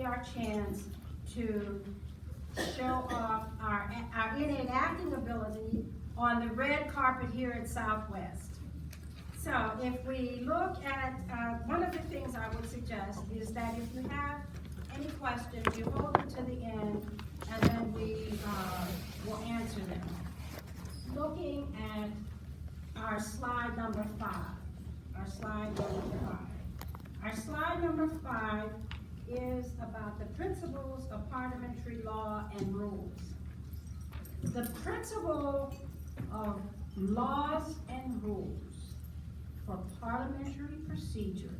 our chance to show off our innate acting ability on the red carpet here at Southwest. So if we look at, one of the things I would suggest is that if you have any questions, you hold them to the end, and then we will answer them. Looking at our slide number 5. Our slide number 5 is about the principles of parliamentary law and rules. The principle of laws and rules for parliamentary procedure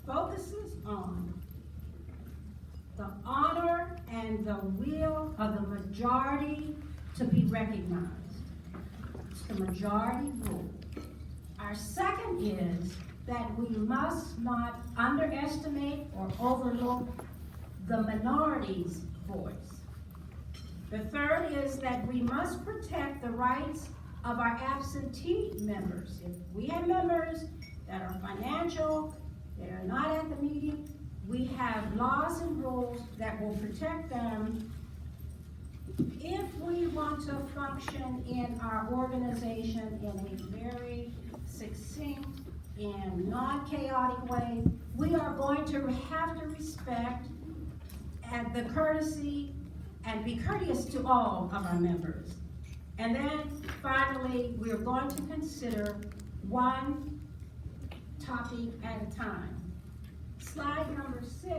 focuses on the honor and the will of the majority to be recognized. It's the majority rule. Our second is that we must not underestimate or overlook the minority's voice. The third is that we must protect the rights of our absentee members. If we have members that are financial, they are not at the meeting, we have laws and rules that will protect them. If we want to function in our organization in a very succinct and non-chaotic way, we are going to have to respect and the courtesy and be courteous to all of our members. And then finally, we're going to consider one topic at a time. Slide number 6,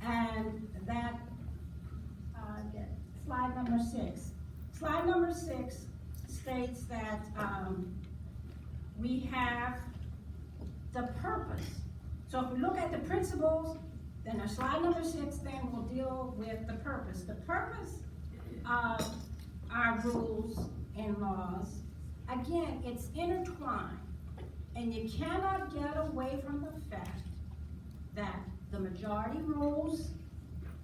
and that, slide number 6. Slide number 6 states that we have the purpose. So if we look at the principles, then our slide number 6 then will deal with the purpose. The purpose of our rules and laws, again, it's intertwined. And you cannot get away from the fact that the majority rules,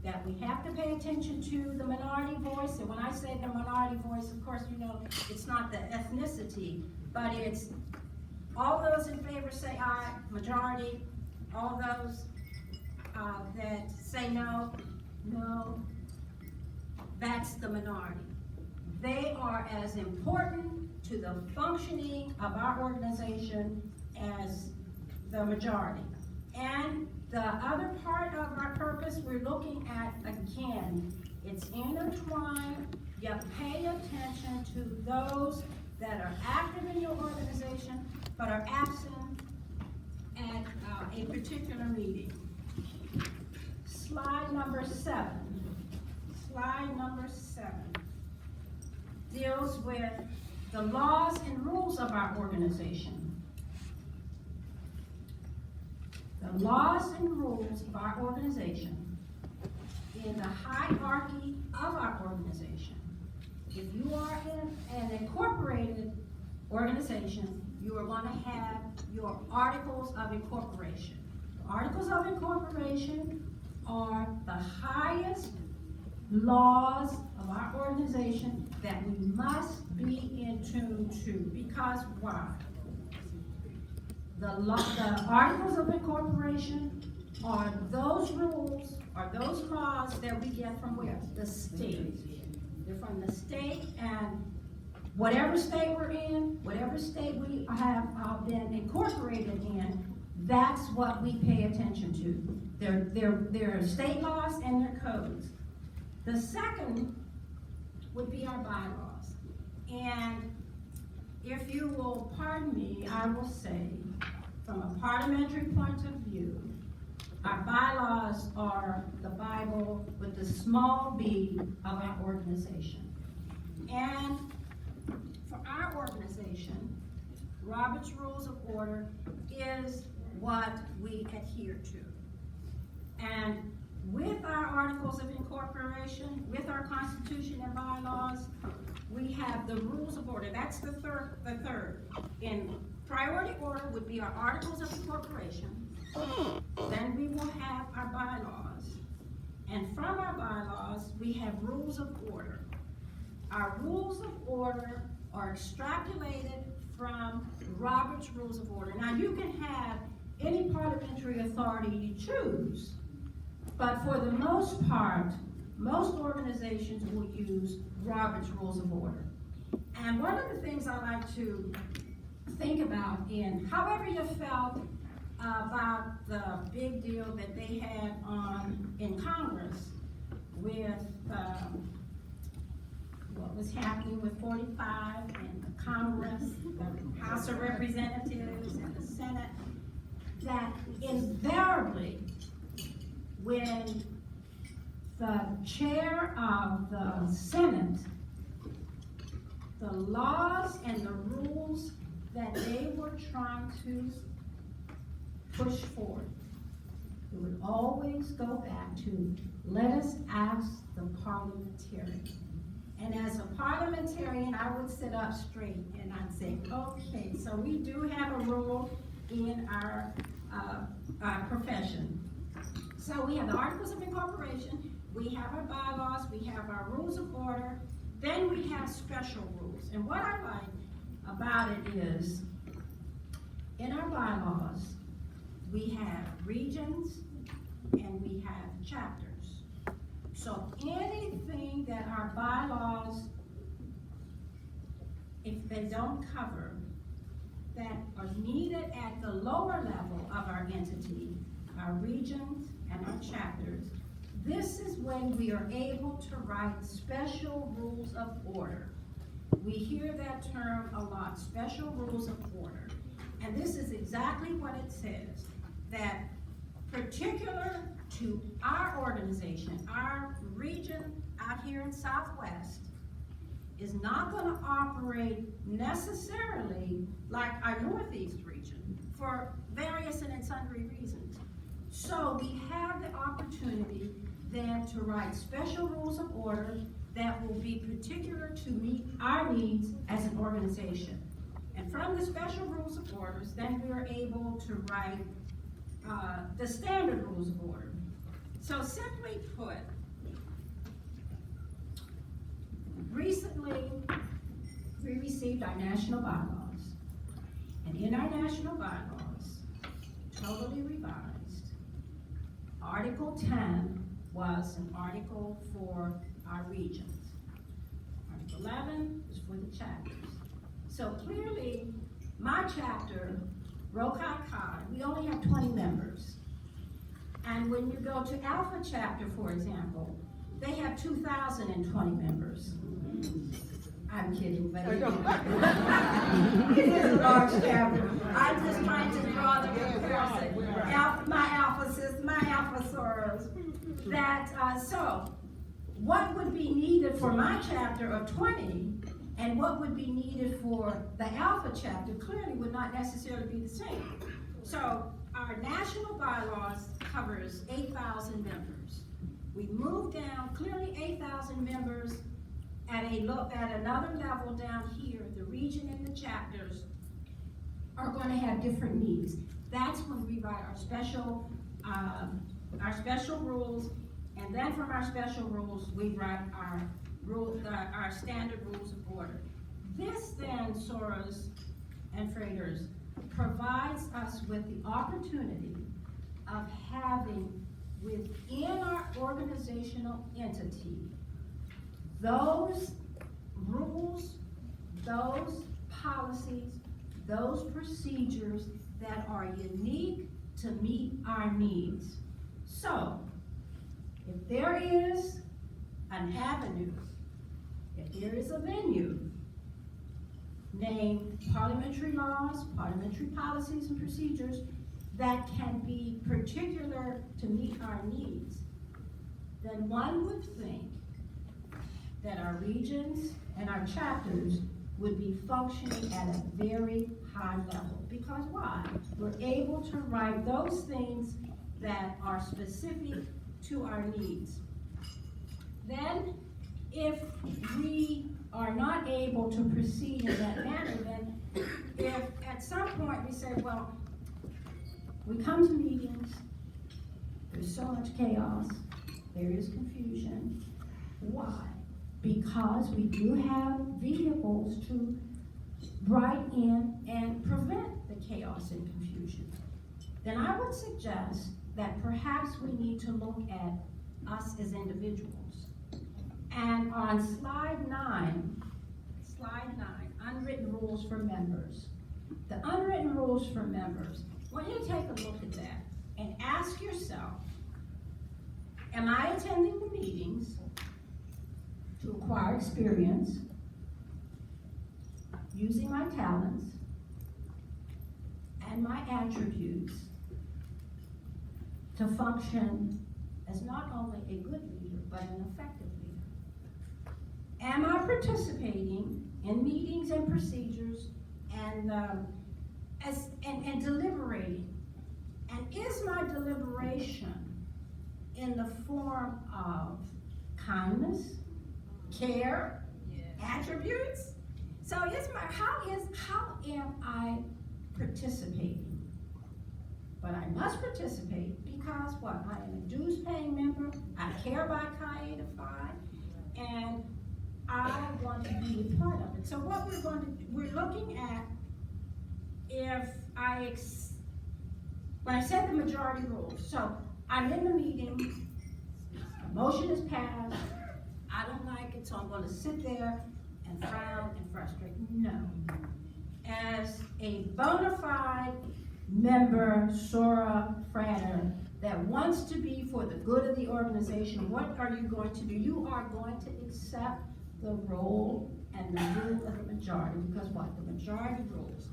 that we have to pay attention to the minority voice. And when I say the minority voice, of course, you know, it's not the ethnicity, but it's all those in favor say aye, majority. All those that say no, no, that's the minority. They are as important to the functioning of our organization as the majority. And the other part of our purpose we're looking at, again, it's intertwined. You pay attention to those that are active in your organization but are absent at a particular meeting. Slide number 7. Slide number 7 deals with the laws and rules of our organization. The laws and rules of our organization in the hierarchy of our organization. If you are in an incorporated organization, you are going to have your articles of incorporation. The articles of incorporation are the highest laws of our organization that we must be in tune to. Because why? The articles of incorporation are those rules, are those laws that we get from where? The state. They're from the state, and whatever state we're in, whatever state we have been incorporated in, that's what we pay attention to. They're state laws and their codes. The second would be our bylaws. And if you will pardon me, I will say, from a parliamentary point of view, our bylaws are the Bible with the small b of our organization. And for our organization, Robert's Rules of Order is what we adhere to. And with our Articles of Incorporation, with our Constitution and bylaws, we have the Rules of Order. That's the third. In priority order would be our Articles of Incorporation. Then we will have our bylaws. And from our bylaws, we have Rules of Order. Our Rules of Order are extrapolated from Robert's Rules of Order. Now, you can have any parliamentary authority you choose, But for the most part, most organizations will use Robert's Rules of Order. And one of the things I like to think about in however you felt about the big deal that they had in Congress with what was happening with 45 and the Congress, the House of Representatives and the Senate, that invariably when the chair of the Senate, the laws and the rules that they were trying to push forward, it would always go back to, let us ask the parliamentarian. And as a parliamentarian, I would sit up straight and I'd say, okay, so we do have a rule in our profession. So we have the Articles of Incorporation, we have our bylaws, we have our rules of order, then we have special rules. And what I like about it is, in our bylaws, we have regions and we have chapters. So anything that our bylaws, if they don't cover, that are needed at the lower level of our entity, our regions and our chapters, this is when we are able to write special rules of order. We hear that term a lot, special rules of order. And this is exactly what it says, that particular to our organization, our region out here in Southwest, is not going to operate necessarily like our Northeast region for various and sundry reasons. So we have the opportunity then to write special rules of order that will be particular to meet our needs as an organization. And from the special rules of orders, then we are able to write the standard rules of order. So simply put, recently we received our national bylaws. And in our national bylaws, totally revised, Article 10 was an article for our regions. Article 11 is for the chapters. So clearly, my chapter, Rokai Kai, we only have 20 members. And when you go to Alpha chapter, for example, they have 2,020 members. I'm kidding, but it is a large chapter. I'm just trying to draw the comparison. My alphasaurs. So, what would be needed for my chapter of 20 and what would be needed for the Alpha chapter clearly would not necessarily be the same. So, our national bylaws covers 8,000 members. We moved down, clearly 8,000 members. At another level down here, the region and the chapters are going to have different needs. That's when we write our special rules, and then from our special rules, we write our standard rules of order. This then, Soros and Freighters, provides us with the opportunity of having within our organizational entity those rules, those policies, those procedures that are unique to meet our needs. So, if there is an avenue, if there is a venue named parliamentary laws, parliamentary policies and procedures that can be particular to meet our needs, then one would think that our regions and our chapters would be functioning at a very high level. Because why? We're able to write those things that are specific to our needs. Then, if we are not able to proceed in that manner, then if at some point we say, well, we come to meetings, there's so much chaos, there is confusion. Why? Because we do have vehicles to write in and prevent the chaos and confusion. Then I would suggest that perhaps we need to look at us as individuals. And on slide nine, unwritten rules for members. The unwritten rules for members, I want you to take a look at that and ask yourself, am I attending the meetings to acquire experience, using my talents and my attributes to function as not only a good leader, but an effective leader? Am I participating in meetings and procedures and deliberating? And is my deliberation in the form of kindness, care, attributes? So how am I participating? But I must participate because what? I am a dues paying member, I care about Chi to Phi, and I want to be a part of it. So what we're looking at, when I said the majority rules, so I'm in the meeting, a motion is passed, I don't like it, so I'm going to sit there and frown and frustrate. No. As a bona fide member, SWRA, frater, that wants to be for the good of the organization, what are you going to do? You are going to accept the role and the rule of the majority, because what? The majority rules.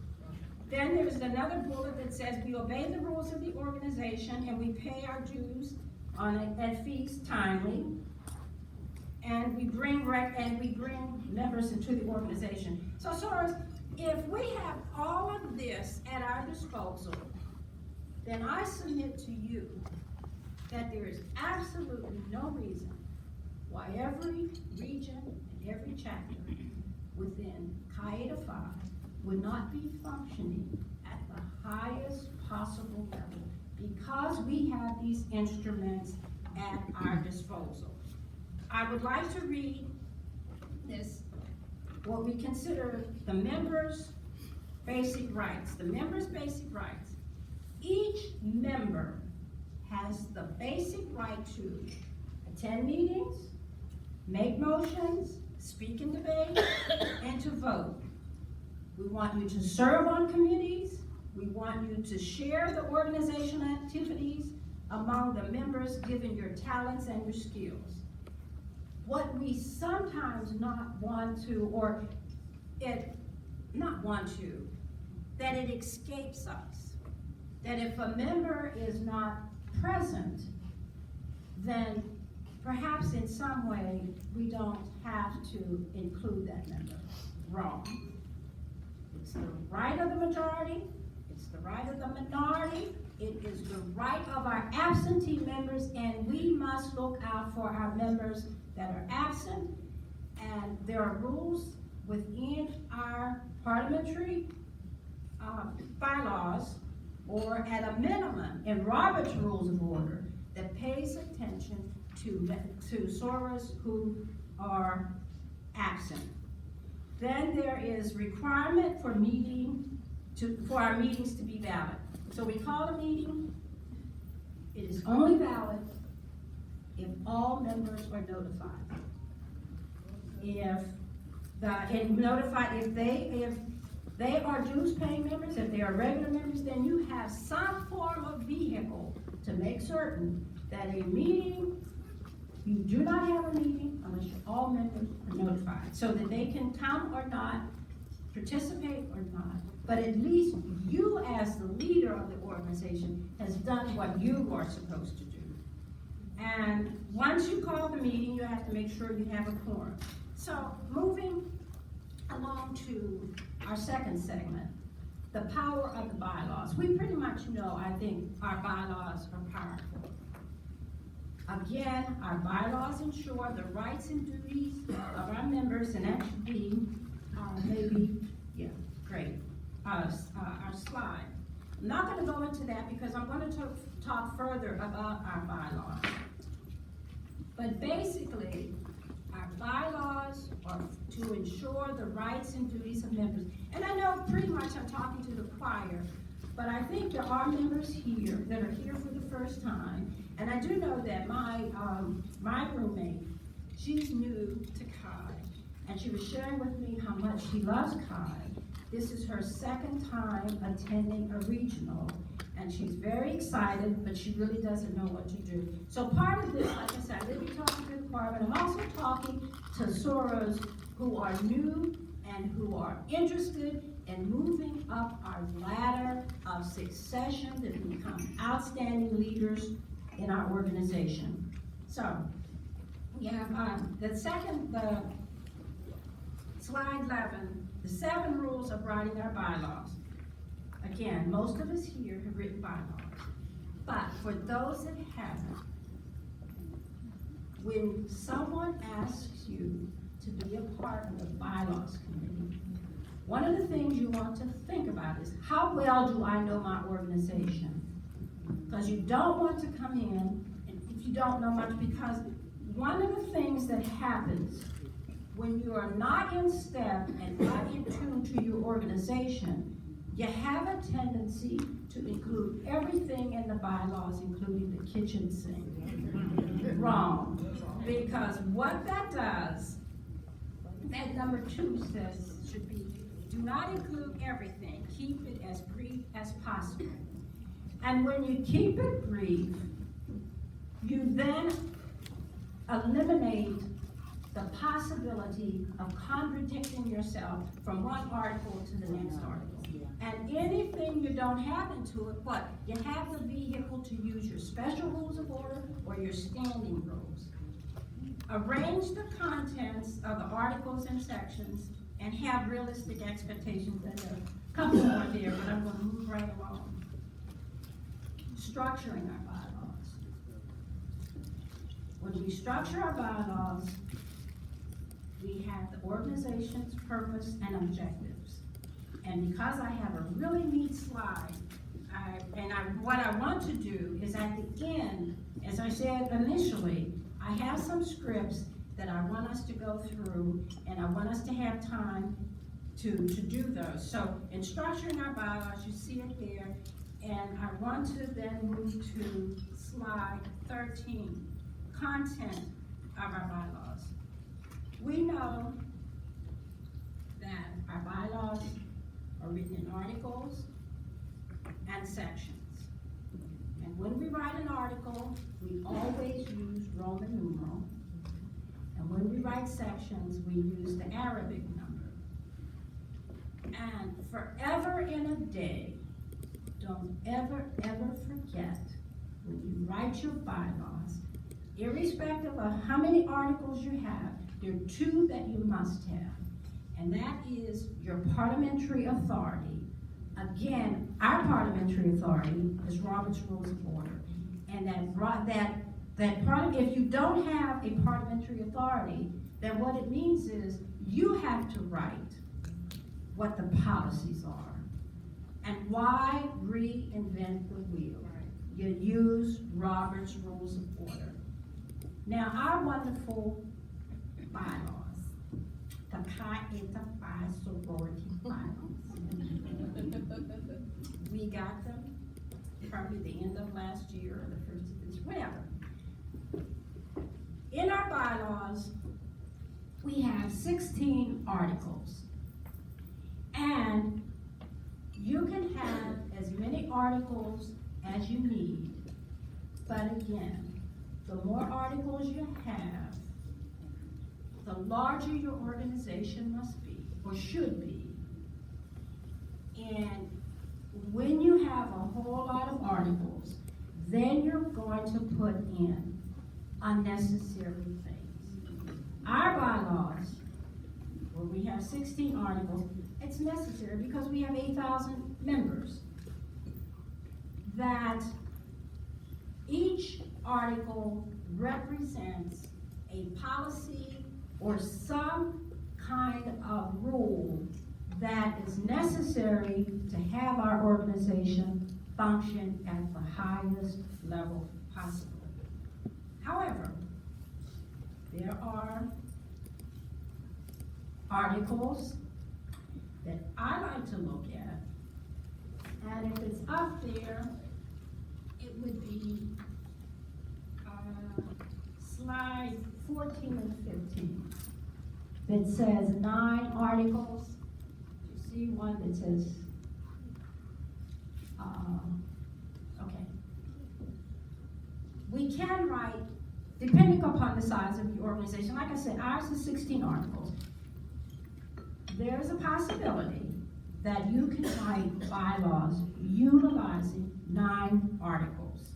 Then there's another bullet that says we obey the rules of the organization and we pay our dues and fees timely, and we bring members into the organization. So, SWRs, if we have all of this at our disposal, then I submit to you that there is absolutely no reason why every region and every chapter within Chi to Phi would not be functioning at the highest possible level because we have these instruments at our disposal. I would like to read this, what we consider the members' basic rights. The members' basic rights. Each member has the basic right to attend meetings, make motions, speak in debate, and to vote. We want you to serve on committees. We want you to share the organizational activities among the members, given your talents and your skills. What we sometimes not want to, that it escapes us. That if a member is not present, then perhaps in some way we don't have to include that member. Wrong. It's the right of the majority, it's the right of the minority, it is the right of our absentee members, and we must look out for our members that are absent. And there are rules within our parliamentary bylaws, or at a minimum in Robert's Rules of Order, that pays attention to SWRs who are absent. Then there is requirement for our meetings to be valid. So we call a meeting, it is only valid if all members are notified. If they are dues paying members, if they are regular members, then you have some form of vehicle to make certain that a meeting, you do not have a meeting unless all members are notified, so that they can come or not, participate or not, but at least you as the leader of the organization has done what you are supposed to do. And once you call the meeting, you have to make sure you have a quorum. So moving along to our second segment, the power of the bylaws. We pretty much know, I think, our bylaws are powerful. Again, our bylaws ensure the rights and duties of our members, and that should be our slide. I'm not going to go into that because I'm going to talk further about our bylaws. But basically, our bylaws are to ensure the rights and duties of members. And I know pretty much I'm talking to the choir, but I think there are members here that are here for the first time, and I do know that my roommate, she's new to CHI, and she was sharing with me how much she loves CHI. This is her second time attending a regional, and she's very excited, but she really doesn't know what to do. So part of this, like I said, I'm going to be talking to the choir, but I'm also talking to SWROs who are new and who are interested in moving up our ladder of succession to become outstanding leaders in our organization. So, we have the slide 11, the 7 rules of writing our bylaws. Again, most of us here have written bylaws, but for those that haven't, when someone asks you to be a part of the bylaws committee, one of the things you want to think about is, how well do I know my organization? Because you don't want to come in if you don't know much, because one of the things that happens when you are not in step and not in tune to your organization, you have a tendency to include everything in the bylaws, including the kitchen sink. Wrong. Because what that does, that number 2 says, should be, do not include everything. Keep it as brief as possible. And when you keep it brief, you then eliminate the possibility of contradicting yourself from one article to the next article. And anything you don't have into it, what? You have the vehicle to use your special rules of order or your standing rules. Arrange the contents of the articles and sections and have realistic expectations. There's a couple more there, but I'm going to move right along. Structuring our bylaws. When we structure our bylaws, we have the organization's purpose and objectives. And because I have a really neat slide, what I want to do is at the end, as I said initially, I have some scripts that I want us to go through, and I want us to have time to do those. So in structuring our bylaws, you see it there, and I want to then move to slide 13, content of our bylaws. We know that our bylaws are written in articles and sections. And when we write an article, we always use Roman numeral. And when we write sections, we use the Arabic number. And forever in a day, don't ever forget, when you write your bylaws, irrespective of how many articles you have, there are 2 that you must have. And that is your parliamentary authority. Again, our parliamentary authority is Robert's Rules of Order. And if you don't have a parliamentary authority, then what it means is you have to write what the policies are. And why reinvent the wheel? You use Robert's Rules of Order. Now, our wonderful bylaws, the Chi Eta Phi sorority bylaws. We got them probably the end of last year or the first of this, whatever. In our bylaws, we have 16 articles. And you can have as many articles as you need. But again, the more articles you have, the larger your organization must be, or should be. And when you have a whole lot of articles, then you're going to put in unnecessary things. Our bylaws, where we have 16 articles, it's necessary because we have 8,000 members. That each article represents a policy or some kind of rule that is necessary to have our organization function at the highest level possible. However, there are articles that I like to look at, and if it's up there, it would be, slide 14 and 15. That says 9 articles. You see one that says, okay. We can write, depending upon the size of your organization, like I said, ours is 16 articles. There's a possibility that you can write bylaws utilizing 9 articles.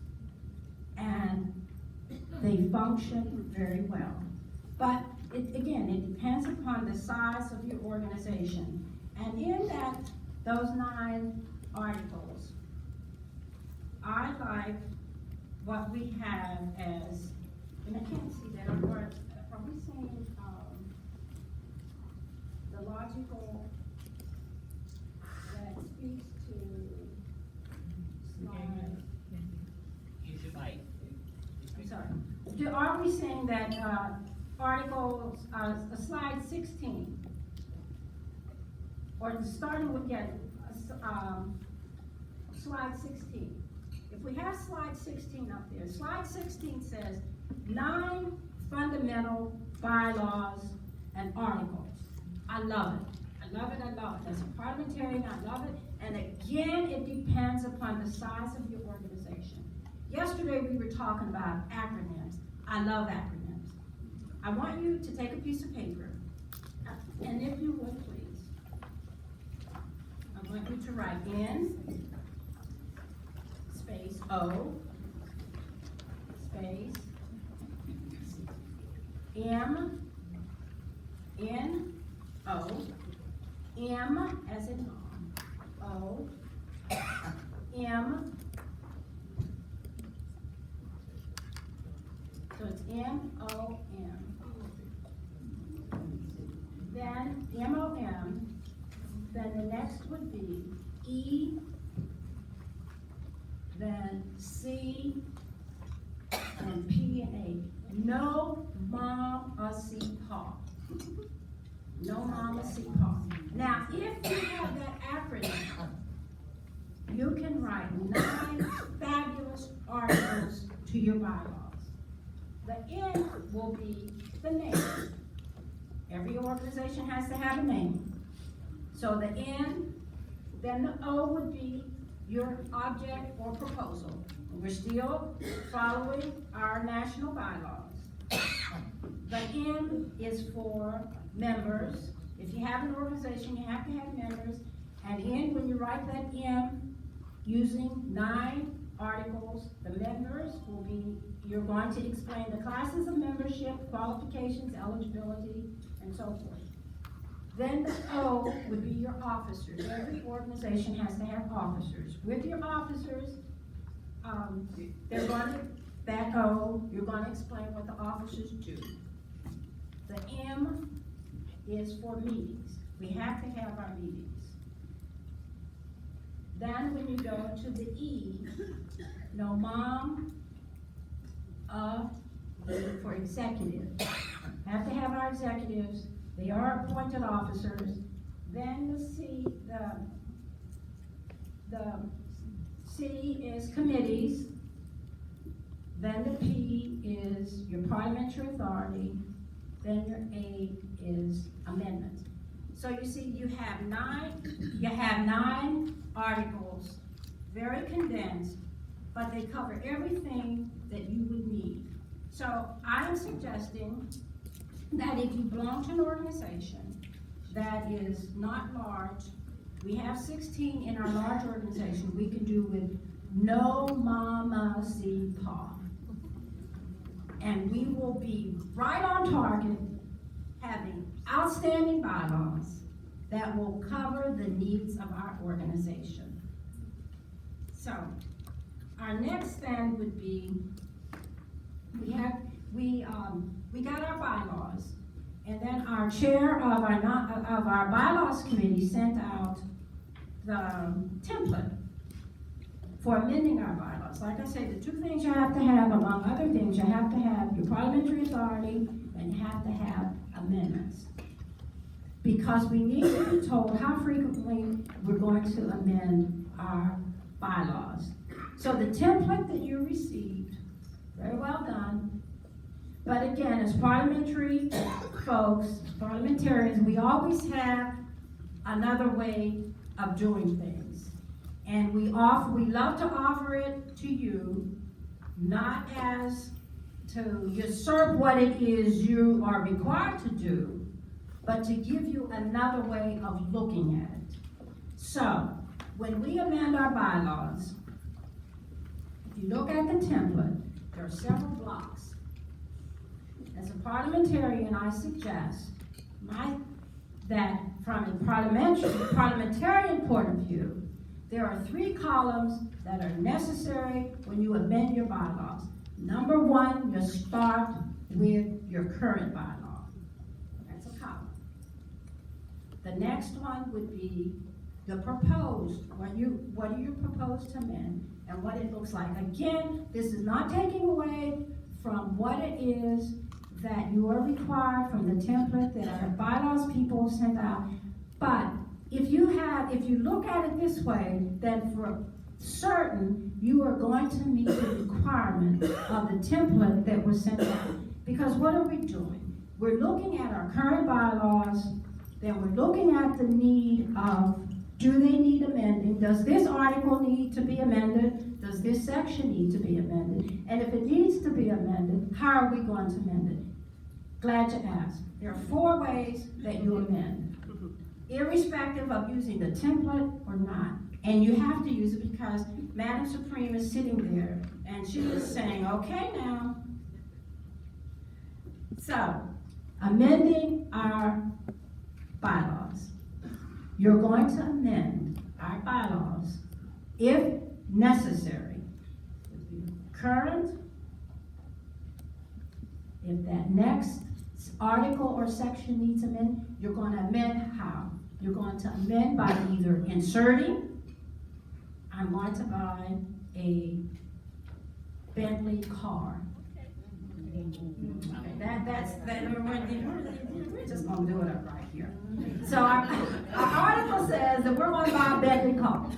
And they function very well. But again, it depends upon the size of your organization. And in those 9 articles, I like what we have as, and I can't see that, are we saying the logical that speaks to slide? You should write. I'm sorry. Are we saying that articles, slide 16, or starting with, slide 16. If we have slide 16 up there, slide 16 says 9 fundamental bylaws and articles. I love it. I love it, I love it. As a parliamentarian, I love it. And again, it depends upon the size of your organization. Yesterday, we were talking about acronyms. I love acronyms. I want you to take a piece of paper, and if you would, please, I want you to write N, space O, space M, N, O, M as in O, M, so it's M-O-M. Then M-O-M, then the next would be E, then C, and P and A. No mama see pa. No mama see pa. Now, if you have that acronym, you can write 9 fabulous articles to your bylaws. The N will be the name. Every organization has to have a name. So the N, then the O would be your object or proposal. We're still following our national bylaws. The M is for members. If you have an organization, you have to have members. And N, when you write that M, using 9 articles, the members will be, you're going to explain the classes of membership, qualifications, eligibility, and so forth. Then the O would be your officers. Every organization has to have officers. With your officers, they're going to, that O, you're going to explain what the officers do. The M is for meetings. We have to have our meetings. Then when you go to the E, no mom, for executive. Have to have our executives. They are appointed officers. Then the C, the C is committees. Then the P is your parliamentary authority. Then your A is amendments. So you see, you have 9 articles, very condensed, but they cover everything that you would need. So I am suggesting that if you belong to an organization that is not large, we have 16 in our large organization, we can do with no mama see pa. And we will be right on target, having outstanding bylaws that will cover the needs of our organization. So, our next thing would be, we got our bylaws, and then our chair of our bylaws committee sent out the template for amending our bylaws. Like I said, the 2 things you have to have, among other things, you have to have your parliamentary authority and you have to have amendments. Because we need to be told how frequently we're going to amend our bylaws. So the template that you received, very well done. But again, as parliamentary folks, parliamentarians, we always have another way of doing things. And we love to offer it to you, not as to usurp what it is you are required to do, but to give you another way of looking at it. So, when we amend our bylaws, if you look at the template, there are several blocks. As a parliamentarian, I suggest that from a parliamentarian point of view, there are 3 columns that are necessary when you amend your bylaws. Number 1, you start with your current bylaw. That's a column. The next one would be the proposed, what do you propose to amend, and what it looks like. Again, this is not taking away from what it is that you are required from the template that our bylaws people send out. But if you look at it this way, then for certain, you are going to meet the requirement of the template that was sent out. Because what are we doing? We're looking at our current bylaws, then we're looking at the need of, do they need amending? Does this article need to be amended? Does this section need to be amended? And if it needs to be amended, how are we going to amend it? Glad to ask. There are 4 ways that you amend, irrespective of using the template or not. And you have to use it because Madam Supreme is sitting there and she is saying, okay now. So, amending our bylaws. You're going to amend our bylaws if necessary. Current, if that next article or section needs amendment, you're going to amend how? You're going to amend by either inserting, I'm going to buy a Bentley car. We're just going to do it up right here. So our article says that we're going to buy a Bentley car.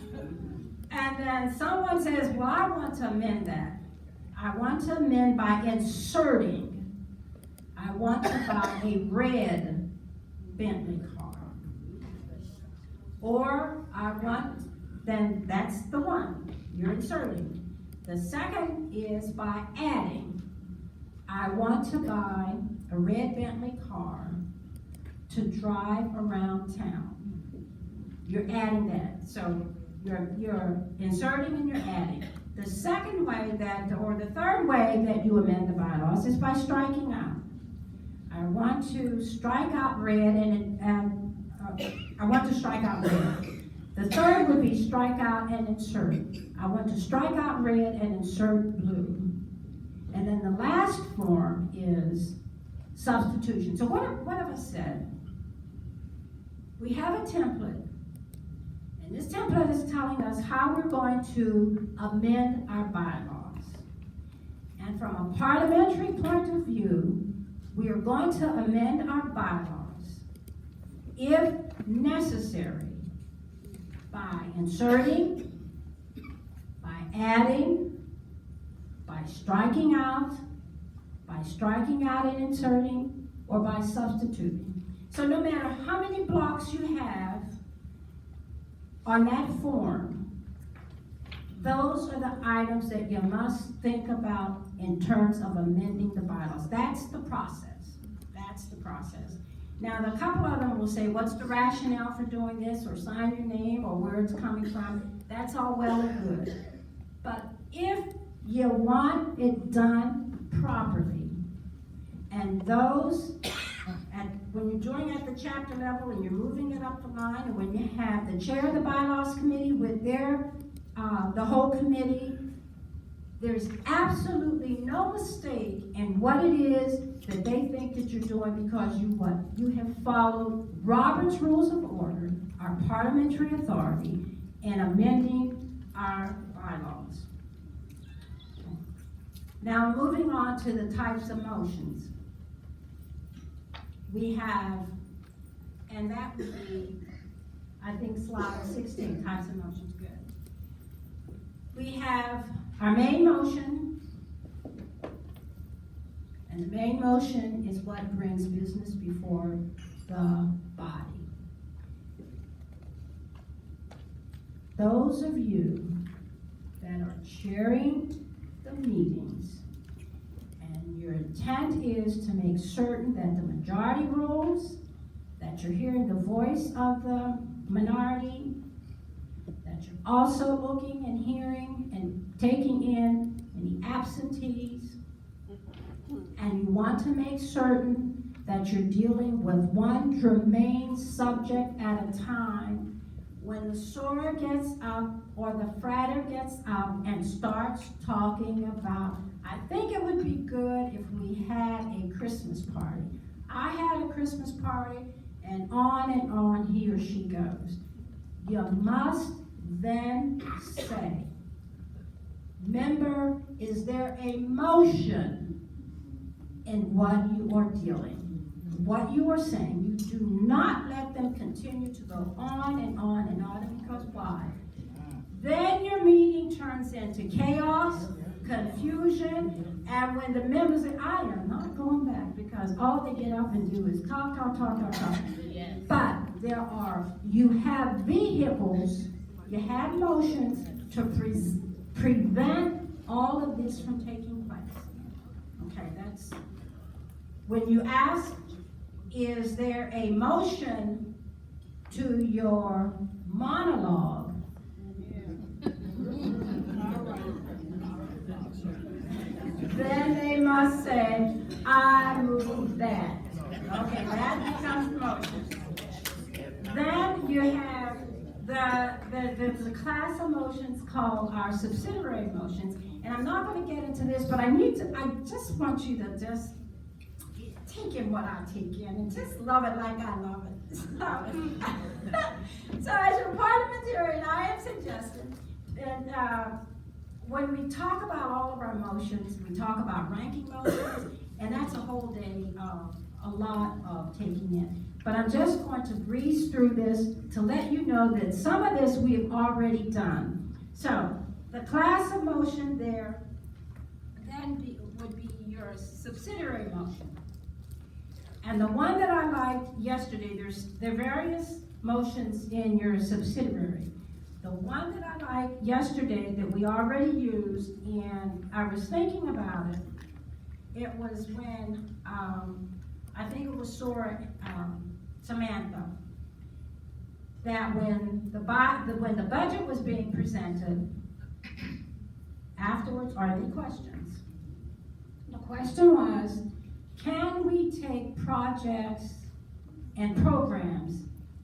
And then someone says, well, I want to amend that. I want to amend by inserting. I want to buy a red Bentley car. Or then that's the one you're inserting. The second is by adding. I want to buy a red Bentley car to drive around town. You're adding that. So you're inserting and you're adding. The second way or the third way that you amend the bylaws is by striking out. I want to strike out red I want to strike out red. The third would be strike out and insert. I want to strike out red and insert blue. And then the last form is substitution. So what have I said? We have a template. And this template is telling us how we're going to amend our bylaws. And from a parliamentary point of view, we are going to amend our bylaws, if necessary, by inserting, by adding, by striking out and inserting, or by substituting. So no matter how many blocks you have on that form, those are the items that you must think about in terms of amending the bylaws. That's the process. That's the process. Now, a couple of them will say, what's the rationale for doing this, or sign your name, or where it's coming from. That's all well and good. But if you want it done properly, and when you're doing it at the chapter level and you're moving it up the line, and when you have the chair of the bylaws committee with the whole committee, there's absolutely no mistake in what it is that they think that you're doing, because you have followed Robert's Rules of Order, our parliamentary authority, in amending our bylaws. Now, moving on to the types of motions. We have, and that would be, I think, slide 16, types of motions, good. we have our main motion, and the main motion is what brings business before the body. Those of you that are chairing the meetings, and your intent is to make certain that the majority rules, that you're hearing the voice of the minority, that you're also looking and hearing and taking in any absentees, and you want to make certain that you're dealing with one germane subject at a time. When the SWRC gets up or the frater gets up and starts talking about, I think it would be good if we had a Christmas party. I had a Christmas party, and on he or she goes. You must then say, member, is there a motion in what you are dealing? What you are saying? You do not let them continue to go on and on and on, because why? Then your meeting turns into chaos, confusion, and when the members say, I am not going back, because all they get up and do is talk. Yes. But you have vehicles, you have motions to prevent all of this from taking place. Okay, that's, when you ask, is there a motion to your monologue? Then they must say, I move that. Okay, that becomes the motion. Then you have the class of motions called our subsidiary motions. And I'm not going to get into this, but I just want you to just take in what I take in and just love it like I love it. Just love it. So as your parliamentarian, I am suggesting that when we talk about all of our motions, we talk about ranking motions, and that's a whole day of a lot of taking in. But I'm just going to breeze through this to let you know that some of this we have already done. So the class of motion there then would be your subsidiary motion. And the one that I liked yesterday, there are various motions in your subsidiary. The one that I liked yesterday that we already used, and I was thinking about it, it was when, I think it was Samantha, that when the budget was being presented, afterwards, are there questions? The question was, can we take projects and programs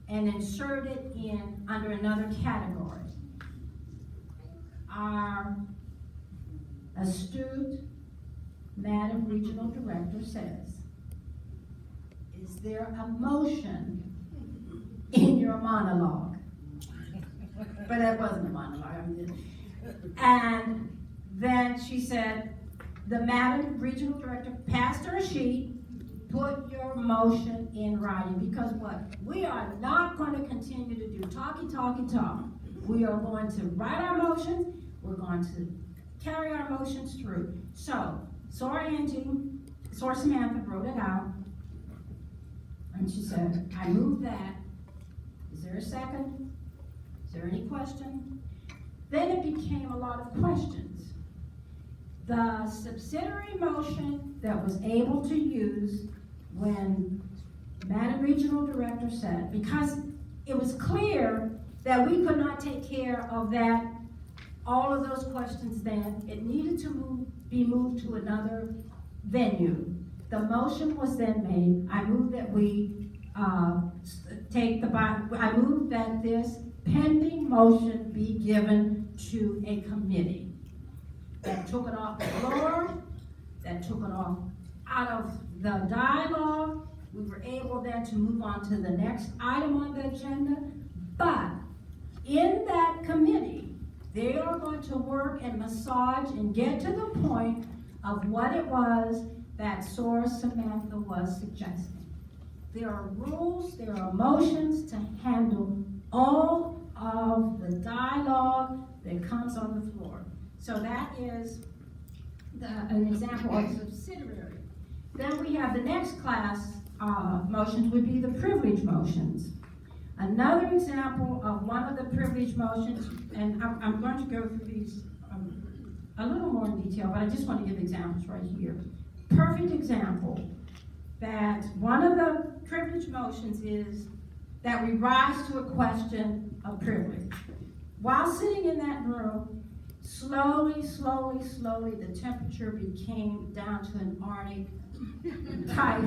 and insert it in under another category? Our astute Madam Regional Director says, is there a motion in your monologue? But that wasn't a monologue. And then she said, the Madam Regional Director passed her a sheet, put your motion in writing, because what? We are not going to continue to do talk. We are going to write our motions, we're going to carry our motions through. So, Samantha wrote it out, and she said, I move that. Is there a second? Is there any question? Then it became a lot of questions. The subsidiary motion that was able to use when Madam Regional Director said, because it was clear that we could not take care of that, all of those questions then, it needed to be moved to another venue. The motion was then made. I move that we I move that this pending motion be given to a committee. That took it off the floor, that took it off out of the dialogue. We were able then to move on to the next item on the agenda. But in that committee, they are going to work and massage and get to the point of what it was that SWRC Samantha was suggesting. There are rules, there are motions to handle all of the dialogue, that comes on the floor. So that is an example of subsidiary. Then we have the next class motions would be the privilege motions. Another example of one of the privilege motions, and I'm going to go through these a little more in detail, but I just want to give examples right here. Perfect example that one of the privilege motions is that we rise to a question of privilege. While sitting in that room, slowly, the temperature became down to an Arctic type.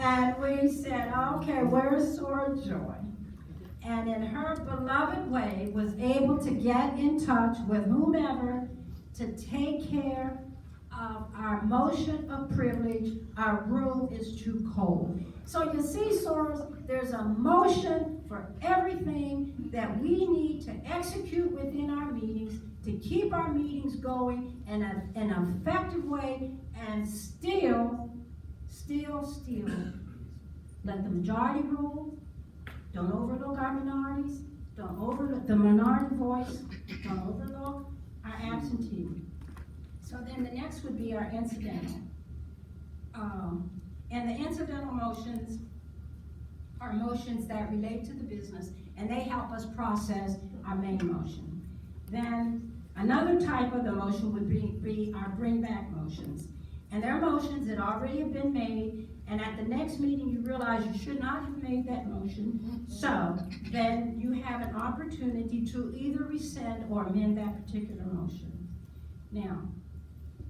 And we said, okay, where's Sora Joy? And in her beloved way, was able to get in touch with whomever to take care of our motion of privilege. Our room is too cold. So you see, Soros, there's a motion for everything that we need to execute within our meetings to keep our meetings going in an effective way, and still let the majority rule. Don't overlook our minorities. Don't overlook the minority voice. Don't overlook our absentee. So then the next would be our incidental. And the incidental motions are motions that relate to the business, and they help us process our main motion. Then another type of the motion would be our bring back motions. And they're motions that already have been made, and at the next meeting you realize you should not have made that motion. So then you have an opportunity to either rescind or amend that particular motion. Now,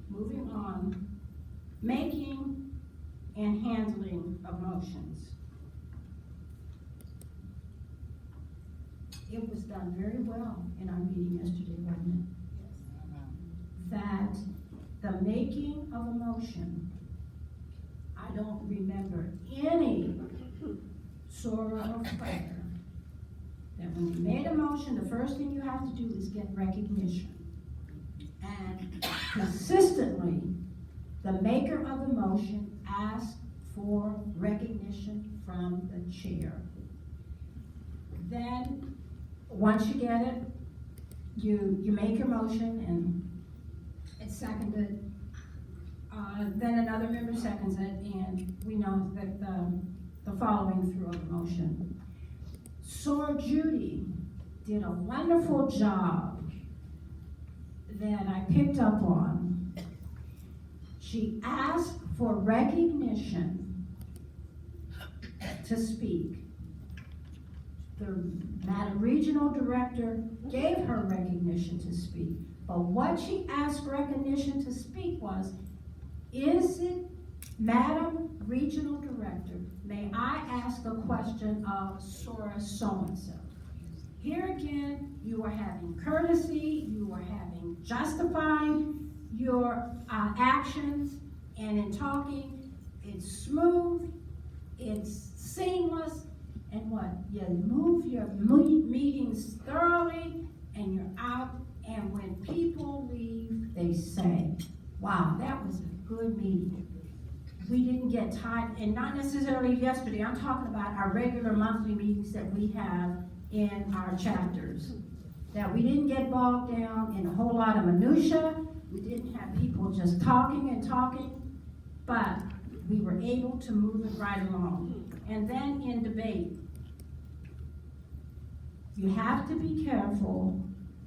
moving on, making and handling of motions. It was done very well in our meeting yesterday, wasn't it? That the making of a motion, I don't remember any sorrow or prayer that when you made a motion, the first thing you have to do is get recognition. And consistently, the maker of the motion asks for recognition from the chair. Then, once you get it, you make your motion and it's seconded. Then another member seconds it, and we know that the following through of the motion. Sora Judy did a wonderful job that I picked up on. She asked for recognition to speak. The Madam Regional Director gave her recognition to speak. But what she asked recognition to speak was, is it, Madam Regional Director, may I ask a question of Sora so-and-so? Here again, you are having courtesy, you are having justifying your actions, and in talking, it's smooth, it's seamless, and what? You move your meetings thoroughly, and you're out, and when people leave, they say, wow, that was a good meeting. We didn't get tired, and not necessarily yesterday, I'm talking about our regular monthly meetings that we have in our chapters. That we didn't get bogged down in a whole lot of minutia. We didn't have people just talking and talking, but we were able to move it right along. And then in debate, you have to be careful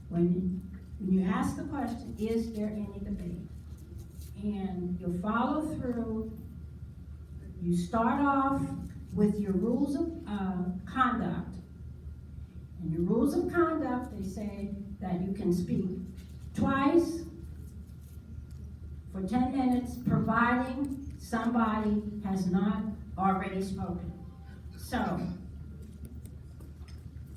when you ask the question, is there any debate? And you follow through. You start off with your rules of conduct. And your rules of conduct, they say that you can speak twice for 10 minutes, providing somebody has not already spoken. So,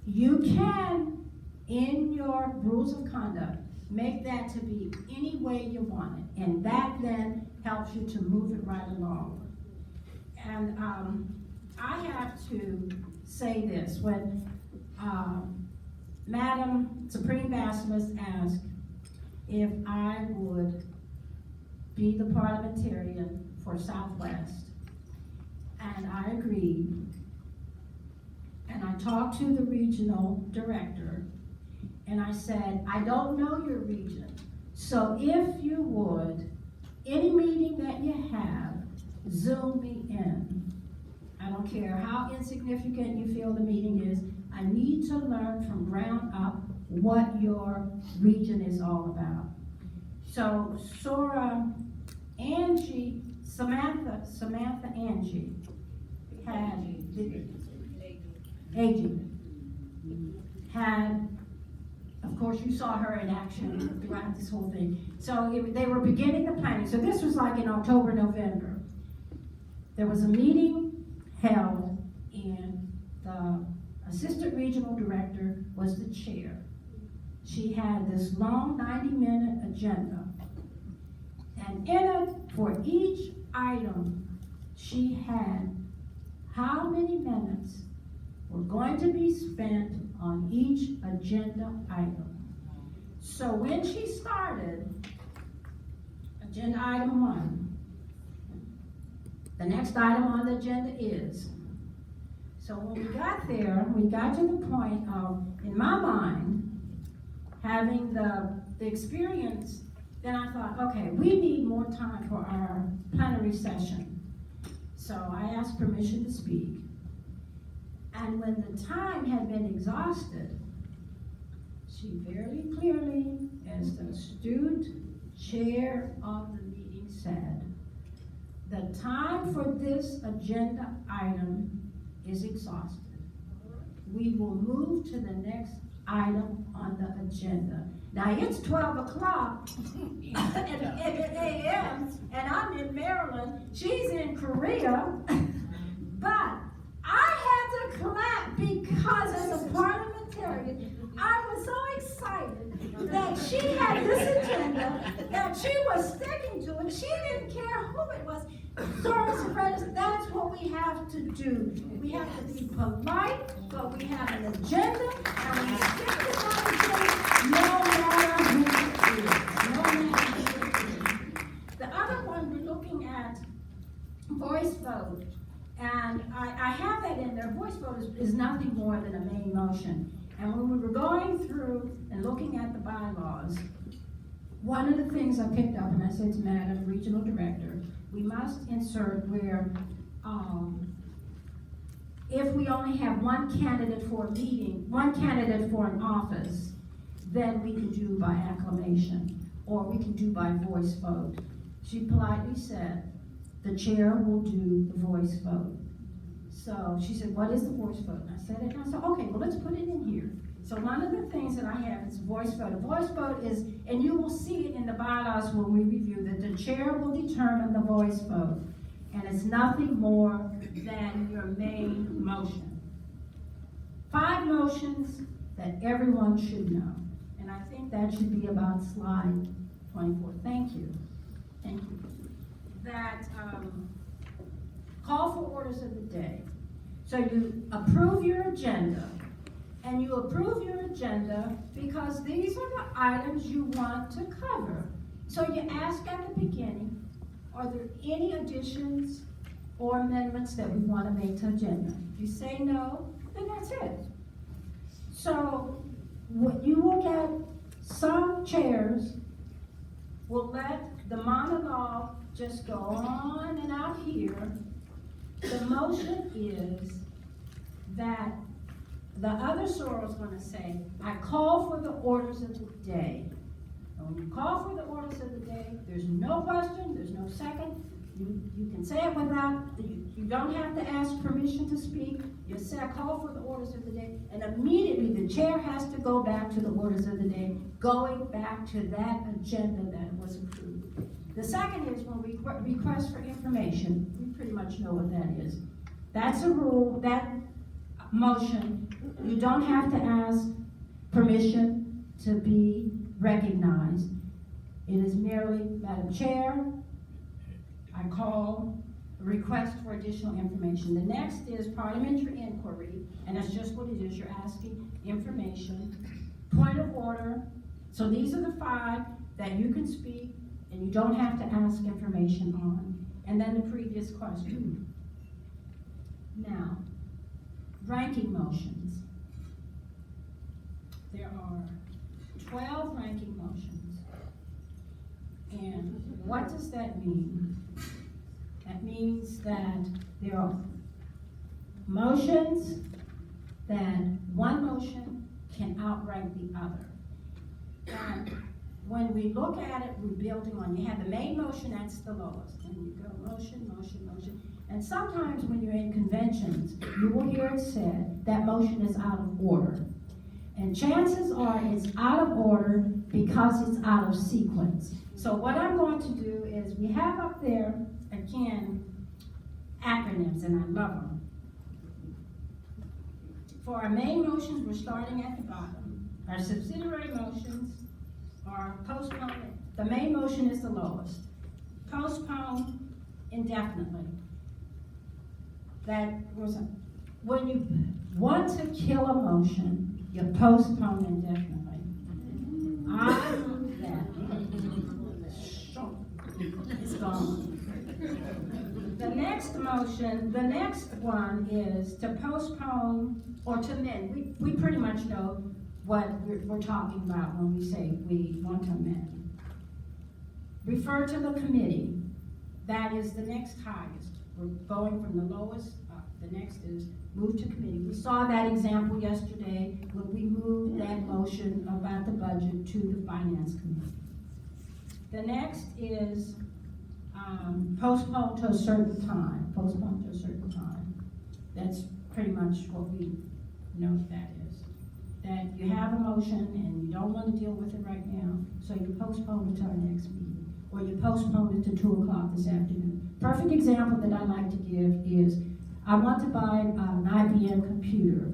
you can, in your rules of conduct, make that to be any way you want it. And that then helps you to move it right along. And I have to say this. When Madam Supreme Basilisk asked if I would be the parliamentarian for Southwest, and I agreed. And I talked to the regional director, and I said, I don't know your region, so if you would, any meeting that you have, Zoom me in. I don't care how insignificant you feel the meeting is, I need to learn from ground up what your region is all about. So Samantha Angie had, of course, you saw her in action throughout this whole thing. So they were beginning the planning. So this was like in October, November. There was a meeting held, and the assistant regional director was the chair. She had this long 90-minute agenda. And in it, for each item, she had how many minutes were going to be spent on each agenda item. So when she started agenda item 1, the next item on the agenda is. So when we got there, we got to the point of, in my mind, having the experience, then I thought, okay, we need more time for our plenary session. So I asked permission to speak. And when the time had been exhausted, she very clearly, as the astute chair of the meeting said, the time for this agenda item is exhausted. We will move to the next item on the agenda. Now it's 12 o'clock a.m. and I'm in Maryland. She's in Korea. But I had to clap because as a parliamentarian, I was so excited that she had this agenda, that she was sticking to it. She didn't care who it was. Sorry, friends, that's what we have to do. We have to be polite, but we have an agenda, and we stick to that agenda no matter who it is. No matter who it is. The other one, we're looking at voice vote. And I have that in there. Voice vote is nothing more than a main motion. And when we were going through and looking at the bylaws, one of the things I picked up, and I said to Madam Regional Director, we must insert where if we only have one candidate for a meeting, one candidate for an office, then we can do by acclamation, or we can do by voice vote. She politely said, the chair will do the voice vote. So she said, what is the voice vote? And I said it, and I said, okay, well, let's put it in here. So one of the things that I have is voice vote. A voice vote is, and you will see it in the bylaws when we review, that the chair will determine the voice vote. And it's nothing more than your main motion. 5 motions that everyone should know. And I think that should be about slide 24. Thank you. Thank you. That call for orders of the day. So you approve your agenda, and you approve your agenda because these are the items you want to cover. So you ask at the beginning, are there any additions or amendments that we want to make to agenda? If you say no, then that's it. So what you will get, some chairs will let the monologue just go on and out here. The motion is that the other SWRC is going to say, I call for the orders of the day. And when you call for the orders of the day, there's no question, there's no second. You can say it without, you don't have to ask permission to speak. You say, I call for the orders of the day, and immediately the chair has to go back to the orders of the day, going back to that agenda that was approved. The second is when we request for information. We pretty much know what that is. That's a rule, that motion. You don't have to ask permission to be recognized. It is merely, Madam Chair, I call a request for additional information. The next is parliamentary inquiry, and that's just what it is. You're asking information. Point of order. So these are the 5 that you can speak and you don't have to ask information on. And then the previous question. Now, ranking motions. There are 12 ranking motions. And what does that mean? That means that there are motions that one motion can outrank the other. And when we look at it, we're building on, you have the main motion, that's the lowest. And you go motion, motion, motion. And sometimes when you're in conventions, you will hear it said that motion is out of order. And chances are it's out of order because it's out of sequence. So what I'm going to do is, we have up there, again, acronyms, and I love them. For our main motions, we're starting at the bottom. Our subsidiary motions are postpone. The main motion is the lowest. Postpone indefinitely. That was, when you want to kill a motion, you postpone indefinitely. I move that. It's gone. The next motion, the next one is to postpone or to amend. We pretty much know what we're talking about when we say we want to amend. Refer to the committee. That is the next highest. We're going from the lowest up. The next is move to committee. We saw that example yesterday when we moved that motion about the budget to the finance committee. The next is postpone to a certain time. Postpone to a certain time. That's pretty much what we know that is. That you have a motion and you don't want to deal with it right now, so you postpone it to our next meeting. Or you postpone it to 2 o'clock this afternoon. Perfect example that I like to give is, I want to buy an IBM computer.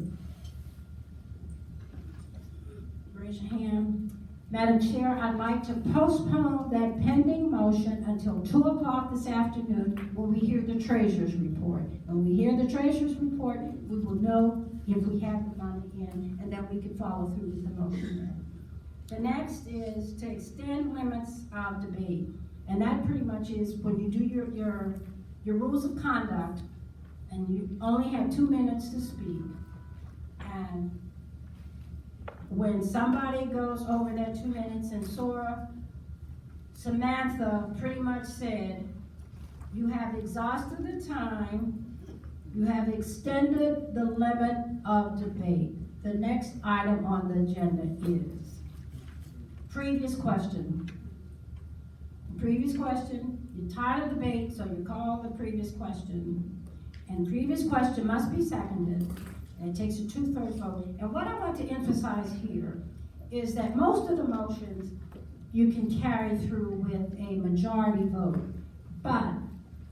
Raise your hand. Madam Chair, I'd like to postpone that pending motion until 2 o'clock this afternoon when we hear the treasurer's report. When we hear the treasurer's report, we will know if we have the money in, and then we can follow through with the motion. The next is to extend limits of debate. And that pretty much is when you do your rules of conduct, and you only have 2 minutes to speak. And when somebody goes over that 2 minutes, and Samantha pretty much said, you have exhausted the time, you have extended the limit of debate. The next item on the agenda is previous question. Previous question, you're tired of debate, so you call the previous question. And previous question must be seconded, and it takes a 2/3 vote. And what I want to emphasize here is that most of the motions you can carry through with a majority vote. But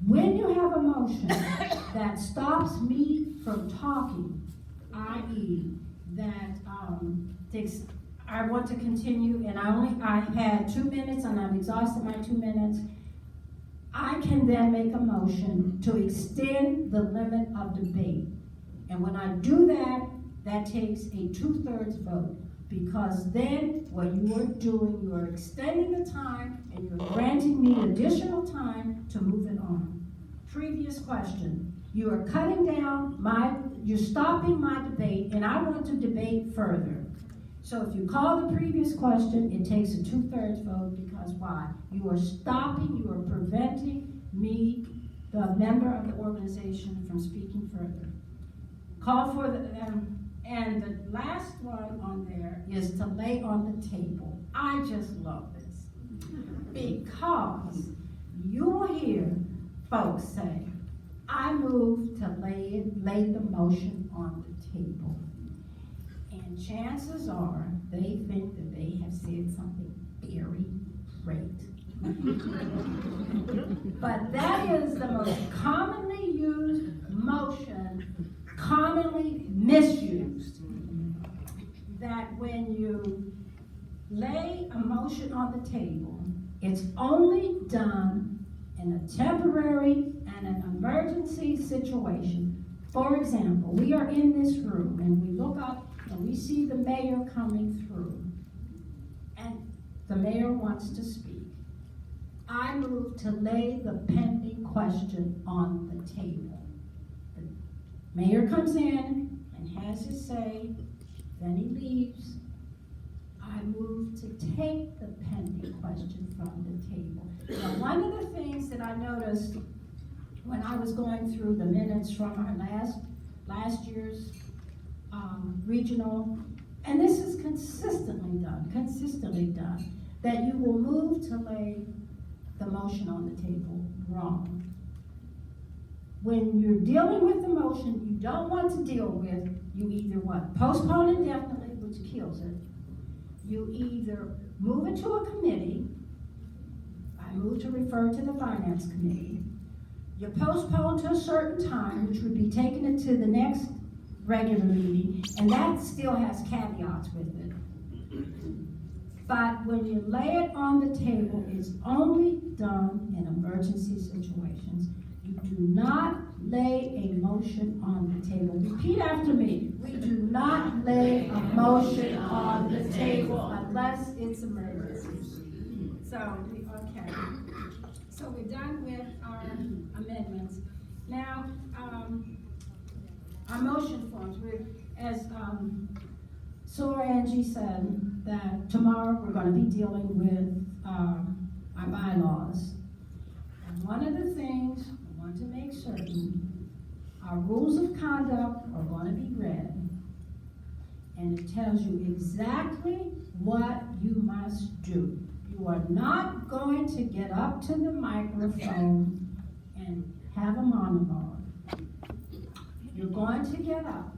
when you have a motion that stops me from talking, i.e. that I want to continue and I've had 2 minutes and I've exhausted my 2 minutes, I can then make a motion to extend the limit of debate. And when I do that, that takes a 2/3 vote, because then what you are doing, you are extending the time and you're granting me additional time to move it on. Previous question, you are cutting down you're stopping my debate, and I want to debate further. So if you call the previous question, it takes a 2/3 vote, because why? You are stopping, you are preventing me, the member of the organization, from speaking further. Call for and the last one on there is to lay on the table. I just love this, because you will hear folks say, I move to lay the motion on the table. And chances are they think that they have said something very great. But that is the most commonly used motion, commonly misused. That when you lay a motion on the table, it's only done in a temporary and an emergency situation. For example, we are in this room and we look up and we see the mayor coming through, and the mayor wants to speak. I move to lay the pending question on the table. The mayor comes in and has his say, then he leaves. I move to take the pending question from the table. Now, one of the things that I noticed when I was going through the minutes from our last year's regional, and this is consistently done, that you will move to lay the motion on the table. Wrong. When you're dealing with the motion you don't want to deal with, you either what? Postpone indefinitely, which kills it. You either move it to a committee. I move to refer to the finance committee. You postpone to a certain time, which would be taking it to the next regular meeting, and that still has caveats with it. But when you lay it on the table, it's only done in emergency situations. You do not lay a motion on the table. Repeat after me. We do not lay a motion on the table unless it's emergency. Okay. So we're done with our amendments. Now, our motion forms. As Angie said, that tomorrow we're going to be dealing with our bylaws. And one of the things I want to make certain, our rules of conduct are going to be read. And it tells you exactly what you must do. You are not going to get up to the microphone and have a monologue. You're going to get up.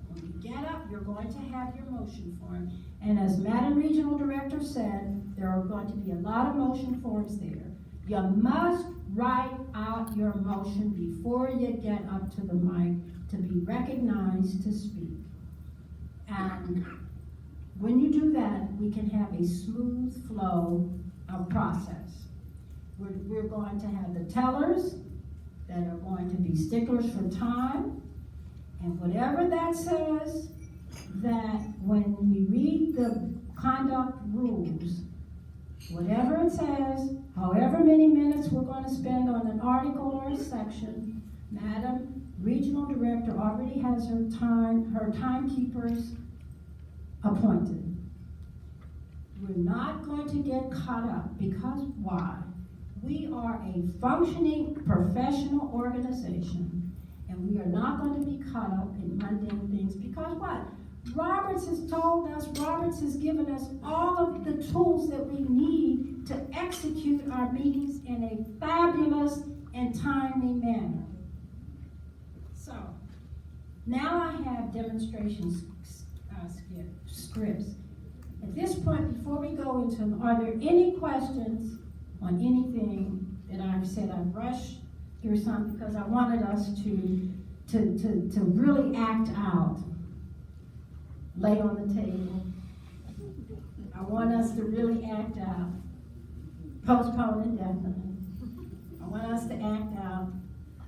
When you get up, you're going to have your motion form. And as Madam Regional Director said, there are going to be a lot of motion forms there. You must write out your motion before you get up to the mic to be recognized to speak. And when you do that, we can have a smooth flow of process. We're going to have the tellers that are going to be sticklers for time, and whatever that says, that when we read the conduct rules, whatever it says, however many minutes we're going to spend on an article or a section, Madam Regional Director already has her timekeepers appointed. We're not going to get caught up, because why? We are a functioning professional organization, and we are not going to be caught up in mundane things, because what? Roberts has told us, Roberts has given us all of the tools that we need to execute our meetings in a fabulous and timely manner. So, now I have demonstration scripts. At this point, before we go into them, are there any questions on anything that I've said? I've rushed through some because I wanted us to really act out. Lay on the table. I want us to really act out. Postpone indefinitely. I want us to act out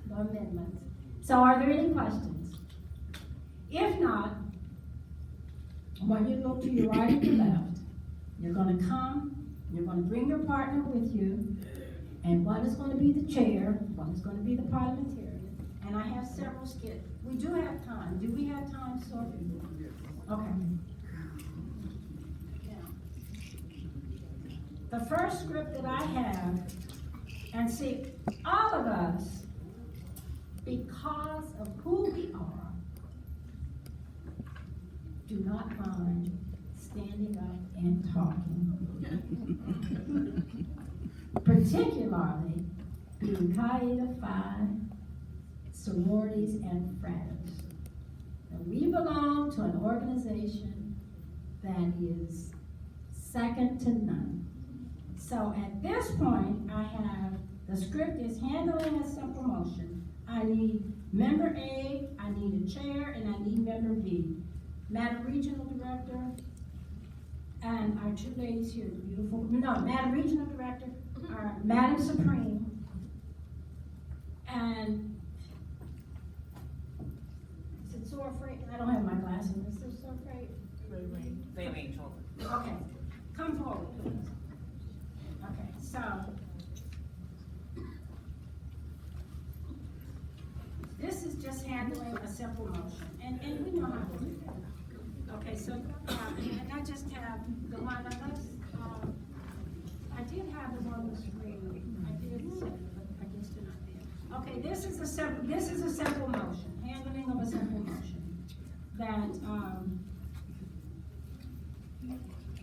the amendments. So are there any questions? If not, I want you to look to your right and your left. You're going to come, you're going to bring your partner with you, and one is going to be the chair, one is going to be the parliamentarian, and I have several skits. We do have time. Do we have time, Sophie? Okay. Now, the first script that I have, and see, all of us, because of who we are, do not mind standing up and talking. Particularly being Chi Phi, sororities, and fratres. And we belong to an organization that is second to none. So at this point, I have, the script is handling a simple motion. I need member A, I need a chair, and I need member B. Madam Regional Director, and our two ladies here, beautiful, no, Madam Regional Director, Madam Supreme, and is it sore freight? I don't have my glasses. Is it sore freight? They ain't talking. Okay, come forward, please. Okay, so this is just handling a simple motion, and we know how to do that. Okay, so, and I just have the one, unless, I did have the one with screen, I did send it, but I guess they're not there. Okay, this is a simple motion, handling of a simple motion, that,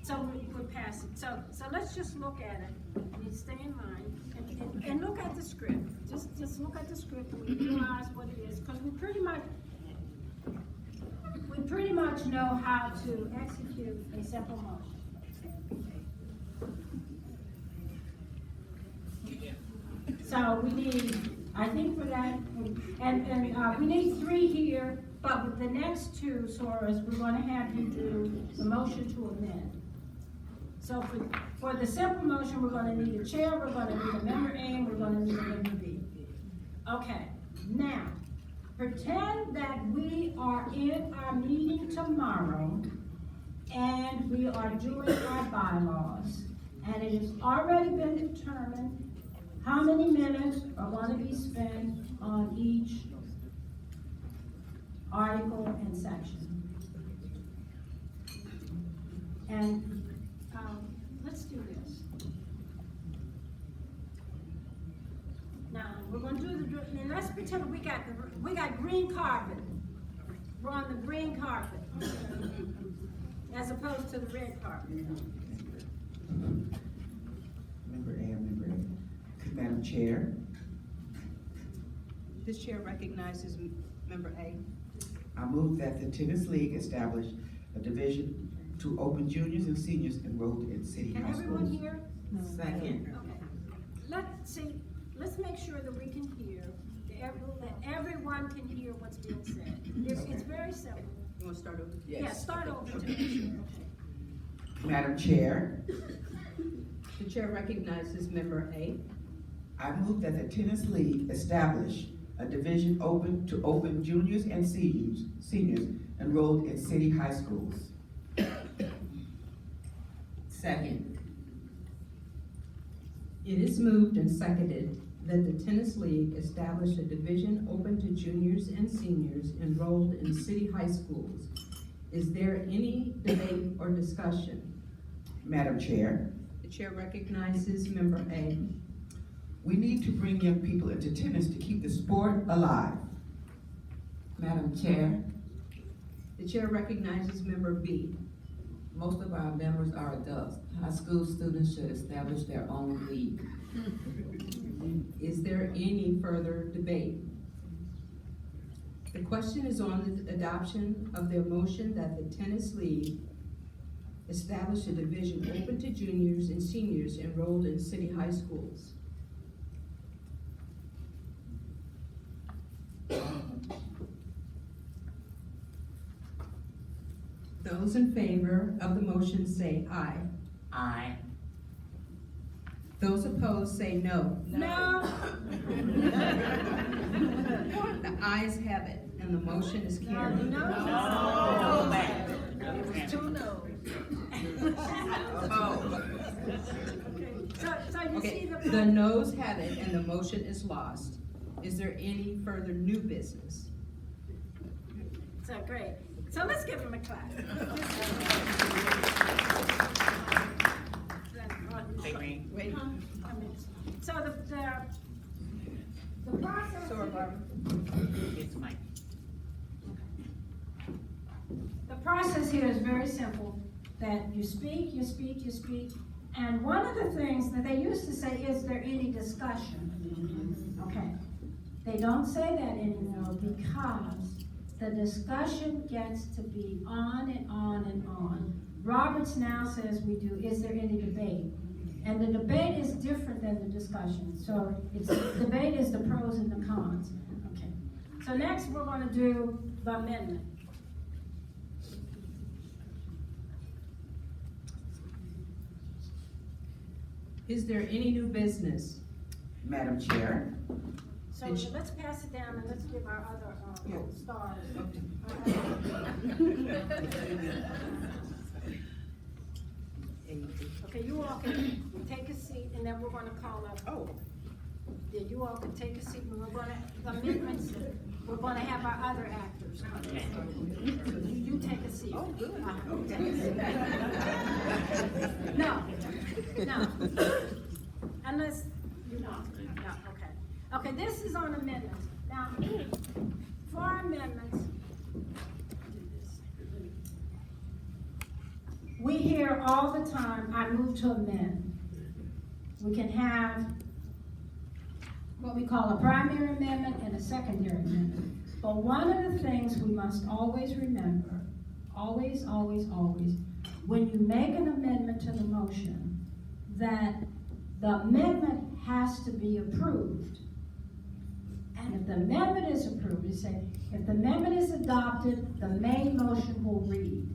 so we'll pass it, so let's just look at it, and stay in mind, and look at the script, just look at the script, and we realize what it is, because we pretty much know how to execute a simple motion. So we need, I think for that, and we need 3 here, but with the next 2, SWRs, we're gonna have you do the motion to amend. So for the simple motion, we're gonna need a chair, we're gonna need a member A, and we're gonna need a member B. Okay, now, pretend that we are in our meeting tomorrow, and we are doing our bylaws, and it has already been determined how many minutes are gonna be spent on each article and section. And, let's do this. Now, we're gonna do and let's pretend we got green carpet. We're on the green carpet, as opposed to the red carpet. Member A, member A. Madam Chair, This chair recognizes member A. I move that the tennis league establish a division to open juniors and seniors enrolled in city Can high schools. everyone hear? Second. Okay. Let's make sure that we can hear, that everyone can hear what's being said. It's very simple. You want to start over? Yeah, start over. To make sure. Madam Chair, The chair recognizes member A. I move that the tennis league establish a division open to open juniors and seniors enrolled in city high schools. Second. It is moved and seconded that the tennis league establish a division open to juniors and seniors enrolled in city high schools. Is there any debate or discussion? Madam Chair, The chair recognizes member A. we need to bring young people into tennis to keep the sport alive. Madam Chair, The chair recognizes member B. most of our members are adults. High school students should establish their own league. Is there any further debate? The question is on the adoption of the motion that the tennis league establish a division open to juniors and seniors enrolled in city high schools. Those in favor of the motion say aye. Aye. Those opposed say no. No. The ayes have it, and the motion is carried. No. It was 2 no's. So you see Okay, the the. noes have it, and the motion is lost. Is there any further new business? So great. So let's give them a clap. They ring. Wait. So the process. Sorry, Barbara. It's Mike. The process here is very simple, that you speak, and one of the things that they used to say, is there any discussion? Okay, they don't say that anymore because the discussion gets to be on and on and on. Roberts now says we do, is there any debate? And the debate is different than the discussion, so debate is the pros and the cons. Okay, so next we're gonna do the amendment. Is there any new business? Madam Chair, So let's pass it down and let's give our other, stars. Okay, you all can take a seat and then we're gonna call up. Oh. Yeah, you all can take a seat and we're gonna, the amendments, We're gonna have our other actors. You take a seat. Oh, good. No, no. Unless, no, okay. Okay, this is on amendments. Now, for amendments, we hear all the time, I move to amend. We can have what we call a primary amendment and a secondary amendment. But one of the things we must always remember, always, when you make an amendment to the motion, that the amendment has to be approved. And if the amendment is approved, you say, if the amendment is adopted, the main motion will read.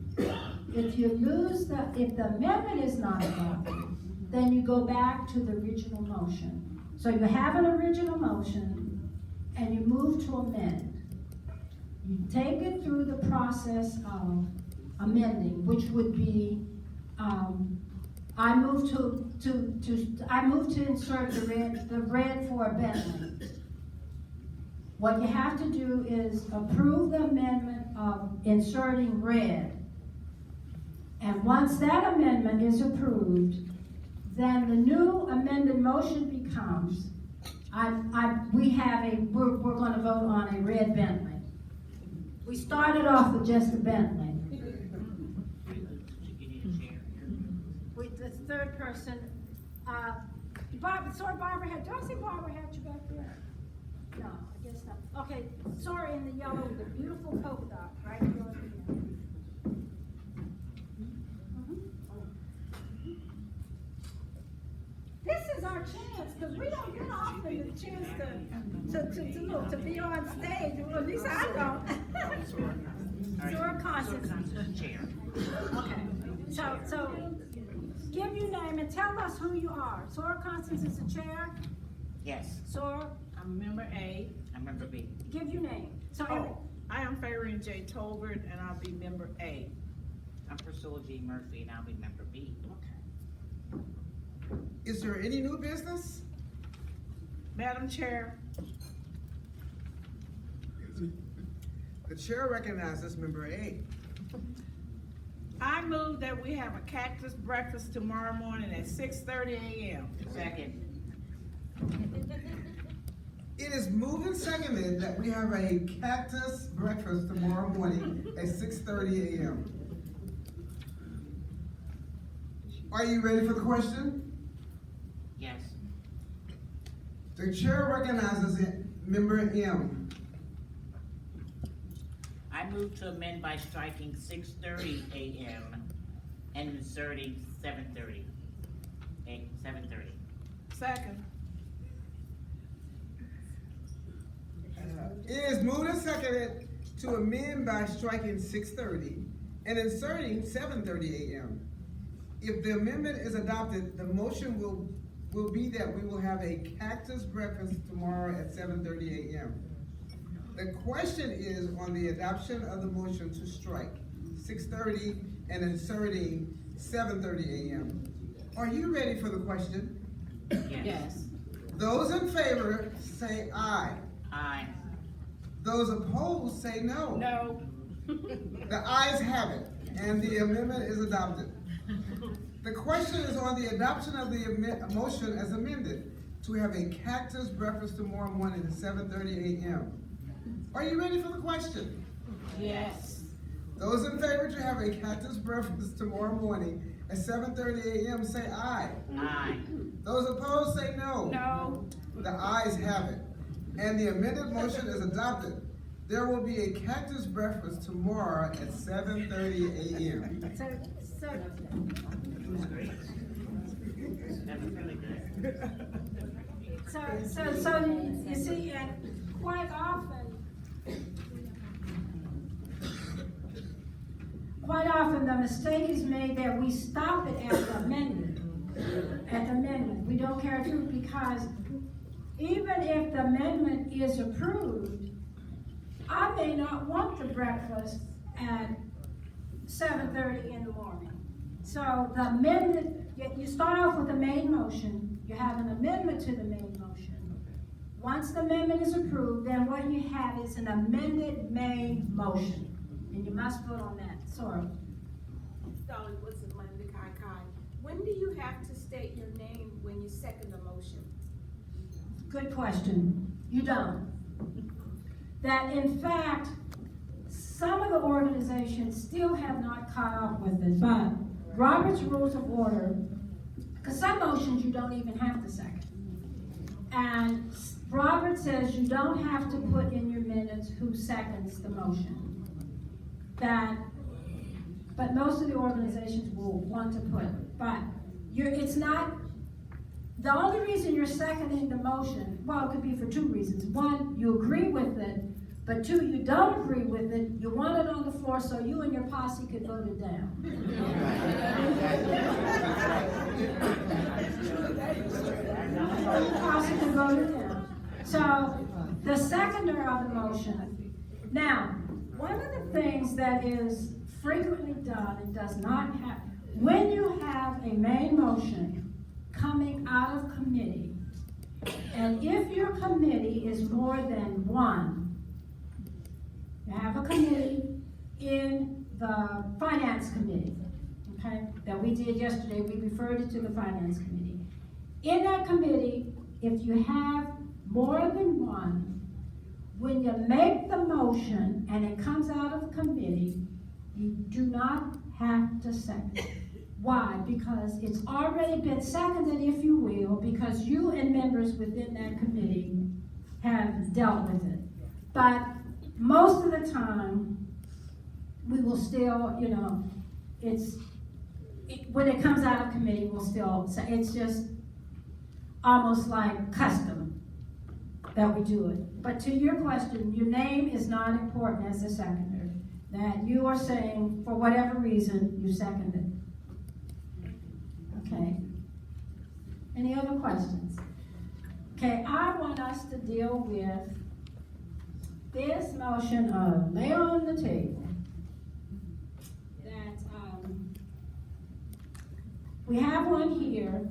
If the amendment is not adopted, then you go back to the original motion. So you have an original motion, and you move to amend. You take it through the process of amending, which would be, I move to insert the red for a Bentley. What you have to do is approve the amendment of inserting red. And once that amendment is approved, then the new amended motion becomes, we're gonna vote on a red Bentley. We started off with just a Bentley. With the third person, Barbara had, do I see Barbara had you back there? No, I guess not. Okay, Sora in the yellow with a beautiful polka dot, right? This is our chance, because we don't get often the chance to be on stage, or at least I don't. Sora Constance. Chair. Okay, so give your name and tell us who you are. Sora Constance is the chair. Yes, Sora, I'm member A. I'm member B. give your name. So Oh, I am Favorite J. Tolbert, and I'll be member A. I'm Priscilla G. Murphy, and I'll be member B. Is there any new business? Madam Chair, The chair recognizes member A. I move that we have a cactus breakfast tomorrow morning at 6:30 a.m. Second. It is moved and seconded that we have a cactus breakfast tomorrow morning at 6:30 a.m. Are you ready for the question? Yes. The chair recognizes member M. I move to amend by striking 6:30 a.m. and inserting 7:30. 7:30. Second. It is moved and seconded to amend by striking 6:30 and inserting 7:30 a.m. If the amendment is adopted, the motion will be that we will have a cactus breakfast tomorrow at 7:30 a.m. The question is on the adoption of the motion to strike 6:30 and inserting 7:30 a.m. Are you ready for the question? Yes. Those in favor say aye. Aye. Those opposed say no. No. The ayes have it, and the amendment is adopted. The question is on the adoption of the motion as amended to have a cactus breakfast tomorrow morning at 7:30 a.m. Are you ready for the question? Yes. Those in favor to have a cactus breakfast tomorrow morning at 7:30 a.m. say aye. Aye. Those opposed say no. No. The ayes have it, and the amended motion is adopted. There will be a cactus breakfast tomorrow at 7:30 a.m. So, It was great. That was really good. so you see, and quite often the mistake is made that we stop it at the amendment. At the amendment, we don't carry through, because even if the amendment is approved, I may not want the breakfast at 7:30 in the morning. So the amendment, you start off with the main motion, you have an amendment to the main motion. Once the amendment is approved, then what you have is an amended main motion, and you must vote on that, sorry. Dolly, what's it, Monday, Kai? When do you have to state your name when you second the motion? Good question. You don't. That in fact, some of the organizations still have not caught up with it, but Robert's Rules of Order, because some motions you don't even have to second. And Robert says you don't have to put in your minutes who seconds the motion. But most of the organizations will want to put it. But it's not, the only reason you're seconding the motion, well, it could be for two reasons. One, you agree with it, but two, you don't agree with it, you want it on the floor so you and your posse could vote it down. Posse could vote it down. So, the seconder of the motion. Now, one of the things that is frequently done and does not have, when you have a main motion coming out of committee, and if your committee is more than one, you have a committee in the finance committee, okay, that we did yesterday, we referred it to the finance committee. In that committee, if you have more than one, when you make the motion and it comes out of the committee, you do not have to second it. Why? Because it's already been seconded, if you will, because you and members within that committee have dealt with it. But most of the time, we will still, when it comes out of committee, we'll still say, it's just almost like custom that we do it. But to your question, your name is not important as a seconder. That you are saying, for whatever reason, you seconded. Okay. Any other questions? Okay, I want us to deal with this motion of lay on the table. That we have one here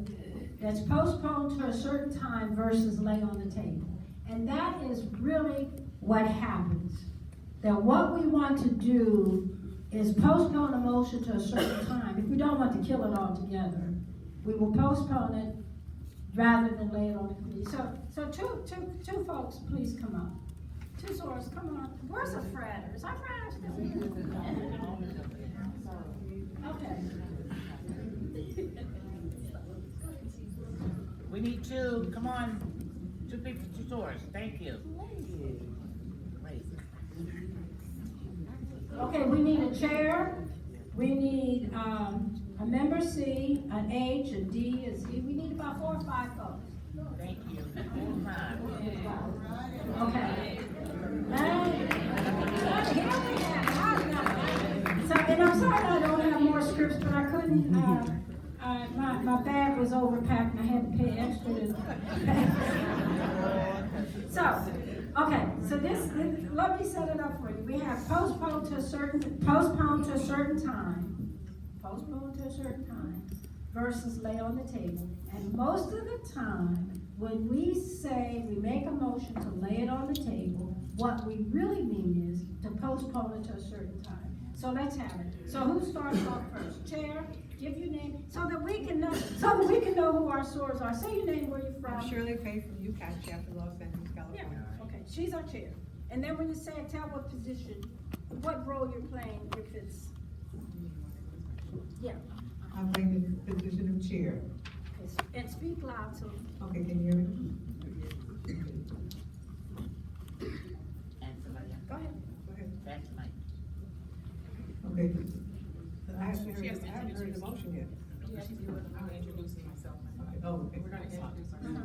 that's postponed to a certain time versus lay on the table. And that is really what happens. That what we want to do is postpone a motion to a certain time. If we don't want to kill it altogether, we will postpone it rather than lay it on the committee. So two folks, please come up. Two swords, come on. Where's the Fred? Is our Fred still here? Okay. We need two, come on, two people, two swords, thank you. Okay, we need a chair. We need a member C, an H, a D, a Z. We need about 4 or 5 folks. Thank you. Hold on. Okay. So, and I'm sorry I don't have more scripts, but I couldn't, my bag was overpacked and I had to pay extra to. So, okay, so let me set it up for you. We have postponed to a certain time versus lay on the table. And most of the time, when we say we make a motion to lay it on the table, what we really mean is to postpone it to a certain time. So let's have it. So who starts off first? Chair, give your name, so that we can know who our swords are. Say your name, where you're from. I'm Shirley Pay from UCAT, chapter Los Angeles, California. Yeah, okay, she's our chair. And then when you say it, tell what position, what role you're playing, if it's, yeah. I'm playing the position of chair. Okay, and speak loud, so. Okay, can you hear me? And somebody else. Go ahead. Go ahead. That's Mike. Okay. I haven't heard the motion yet. I'm introducing myself. Okay. Oh, okay. We're gonna introduce ourselves.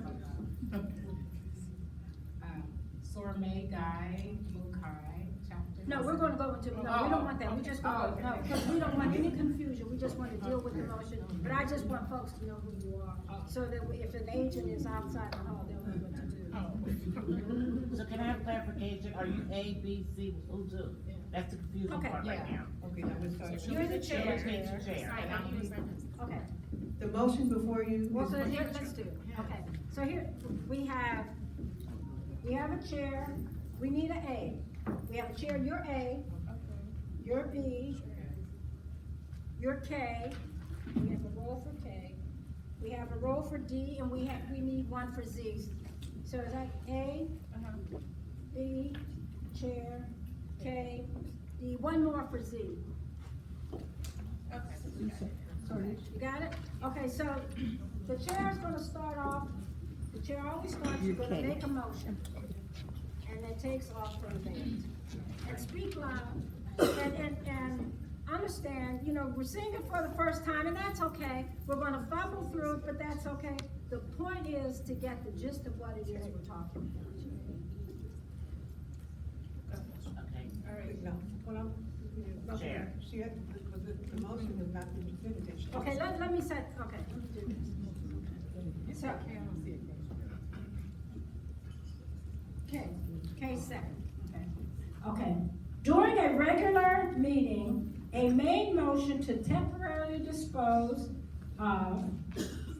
Sorme Guy Mukai, chapter. No, we're gonna go into, no, we don't want that, we just want, no, because we don't want any confusion, we just want to deal with the motion. But I just want folks to know who you are, so that if an agent is outside the hall, they'll know what to do. So can I have clarification, are you A, B, C, who's who? That's the confusing Okay, part right now. Okay, now let's start. You're the chair. Change the chair. Okay, The motion before you. well, is- so here, let's do it, okay. So here, we have a chair, we need an A. We have a chair, you're A, you're B, you're K, we have a role for K, we have a role for D, and we need one for Z. So is that A, B, chair, K, D, one more for Z. You got it? Okay, so the chair is gonna start off, the chair always starts, you're gonna make a motion, and then takes off from there. And speak loud, and understand, you know, we're singing for the first time, and that's okay. We're gonna fumble through it, but that's okay. The point is to get the gist of what it is we're talking about. Okay, All right, no, Chair. she had, the motion was not finished. Okay, let me set, okay, let me do this. So, K second, okay. During a regular meeting, a main motion to temporarily dispose of,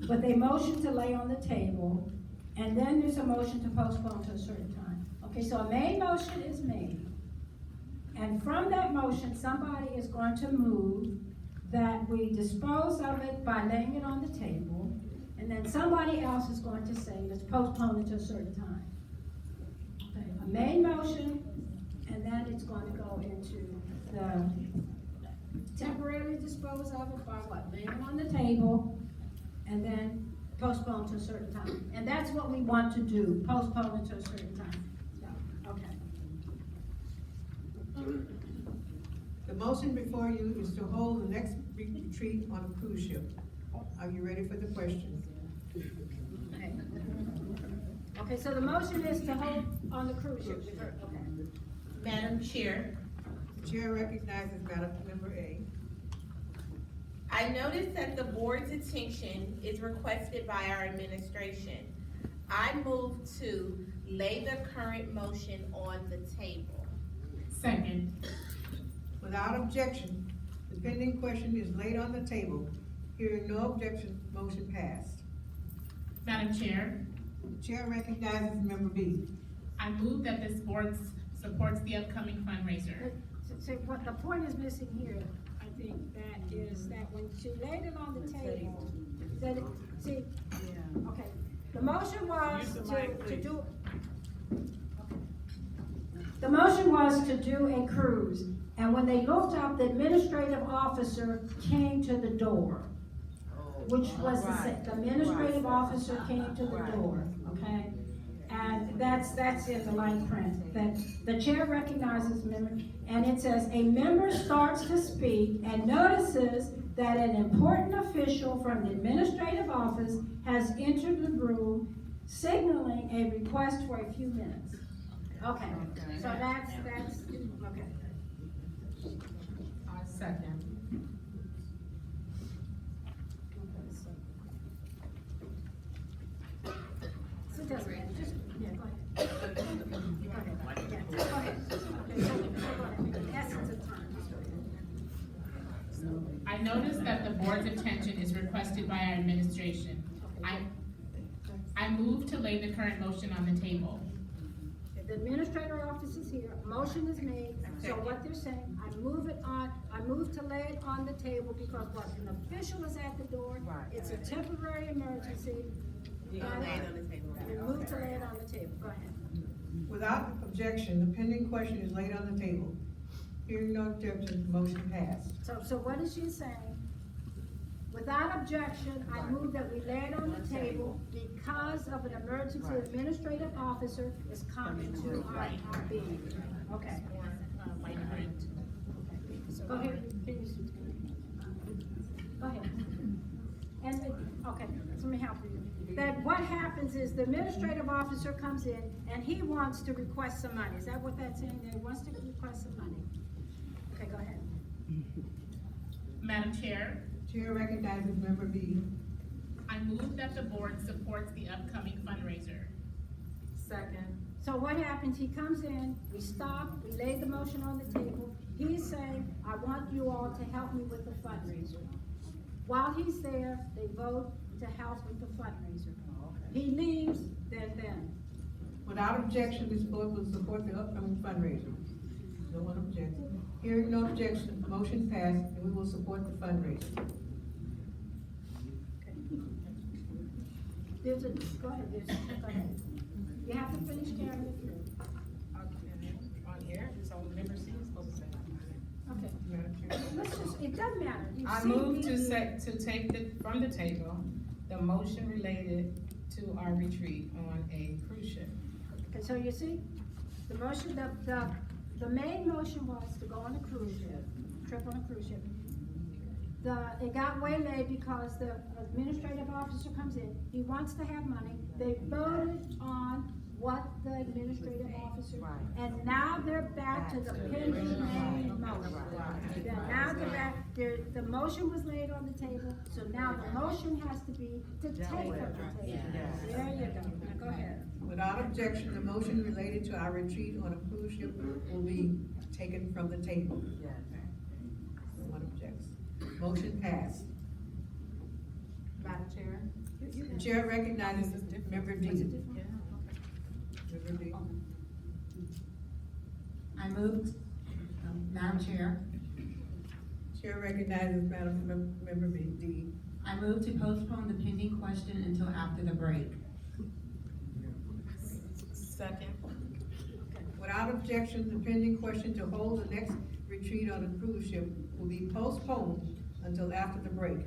with a motion to lay on the table, and then there's a motion to postpone to a certain time. Okay, so a main motion is made. And from that motion, somebody is going to move that we dispose of it by laying it on the table, and then somebody else is going to say, let's postpone it to a certain time. Okay, a main motion, and then it's going to go into the temporarily dispose of it by what? Laying it on the table, and then postpone to a certain time. And that's what we want to do, postpone it to a certain time. So, okay. The motion before you is to hold the next retreat on a cruise ship. Are you ready for the question? Okay. Okay, so the motion is to hold on the cruise ship. Okay. Madam Chair, The chair recognizes Madam Member A. I noticed that the board's attention is requested by our administration. I move to lay the current motion on the table. Second. Without objection, the pending question is laid on the table. Hearing no objection, motion passed. Madam Chair, The chair recognizes Member B. I move that this board supports the upcoming fundraiser. So what the point is missing here, I think, that is that when she laid it on the table, that it, see, okay, the motion was to do, the motion was to do a cruise, and when they looked up, the administrative officer came to the door, which was the administrative officer came to the door, okay? And that's in the line print, that the chair recognizes member, and it says, a member starts to speak and notices that an important official from the administrative office has entered the room, signaling a request for a few minutes. Okay, so that's, okay. Second. So it doesn't matter, just, yeah, go ahead. Go ahead, yeah, just go ahead. Okay, so go ahead, essence of time, just go ahead. I noticed that the board's attention is requested by our administration. I move to lay the current motion on the table. The administrator office is here, a motion is made, so what they're saying, I move to lay it on the table because what, an official is at the door, it's a temporary emergency. You're gonna lay it on the table. And move to lay it on the table, go ahead. Without objection, the pending question is laid on the table. Hearing no objection, motion passed. So what is she saying? Without objection, I move that we lay it on the table because of an emergency administrative officer is coming to our meeting. Okay. Go ahead. Go ahead. And, okay, let me help you. That what happens is the administrative officer comes in and he wants to request some money. Is that what that's in there? He wants to request some money. Okay, go ahead. Madam Chair, Chair recognizes Member B. I move that the board supports the upcoming fundraiser. Second. So what happens, he comes in, we stop, we lay the motion on the table, he's saying, I want you all to help me with the fundraiser. While he's there, they vote to help with the fundraiser. He leaves, then, Without objection, this board will support the upcoming fundraiser. No one objects. Hearing no objection, motion passed, and we will support the fundraiser. Go ahead, go ahead. You have to finish, Karen. On here, so member C is supposed to say that. Okay. Let's just, it doesn't matter. You I see move me- to take from the table, the motion related to our retreat on a cruise ship. Okay, so you see, the motion, the main motion was to go on a cruise ship, trip on a cruise ship. It got waylaid because the administrative officer comes in, he wants to have money, they voted on what the administrative officer, and now they're back to the pending main motion. Now they're back, the motion was laid on the table, so now the motion has to be to take from the table. There you go, now go ahead. Without objection, the motion related to our retreat on a cruise ship will be taken from the table. No one objects. Motion passed. Madam Chair? The chair recognizes member D. Member D. I moved, Madam Chair, Chair recognizes member D. I move to postpone the pending question until after the break. Second. Without objection, the pending question to hold the next retreat on a cruise ship will be postponed until after the break.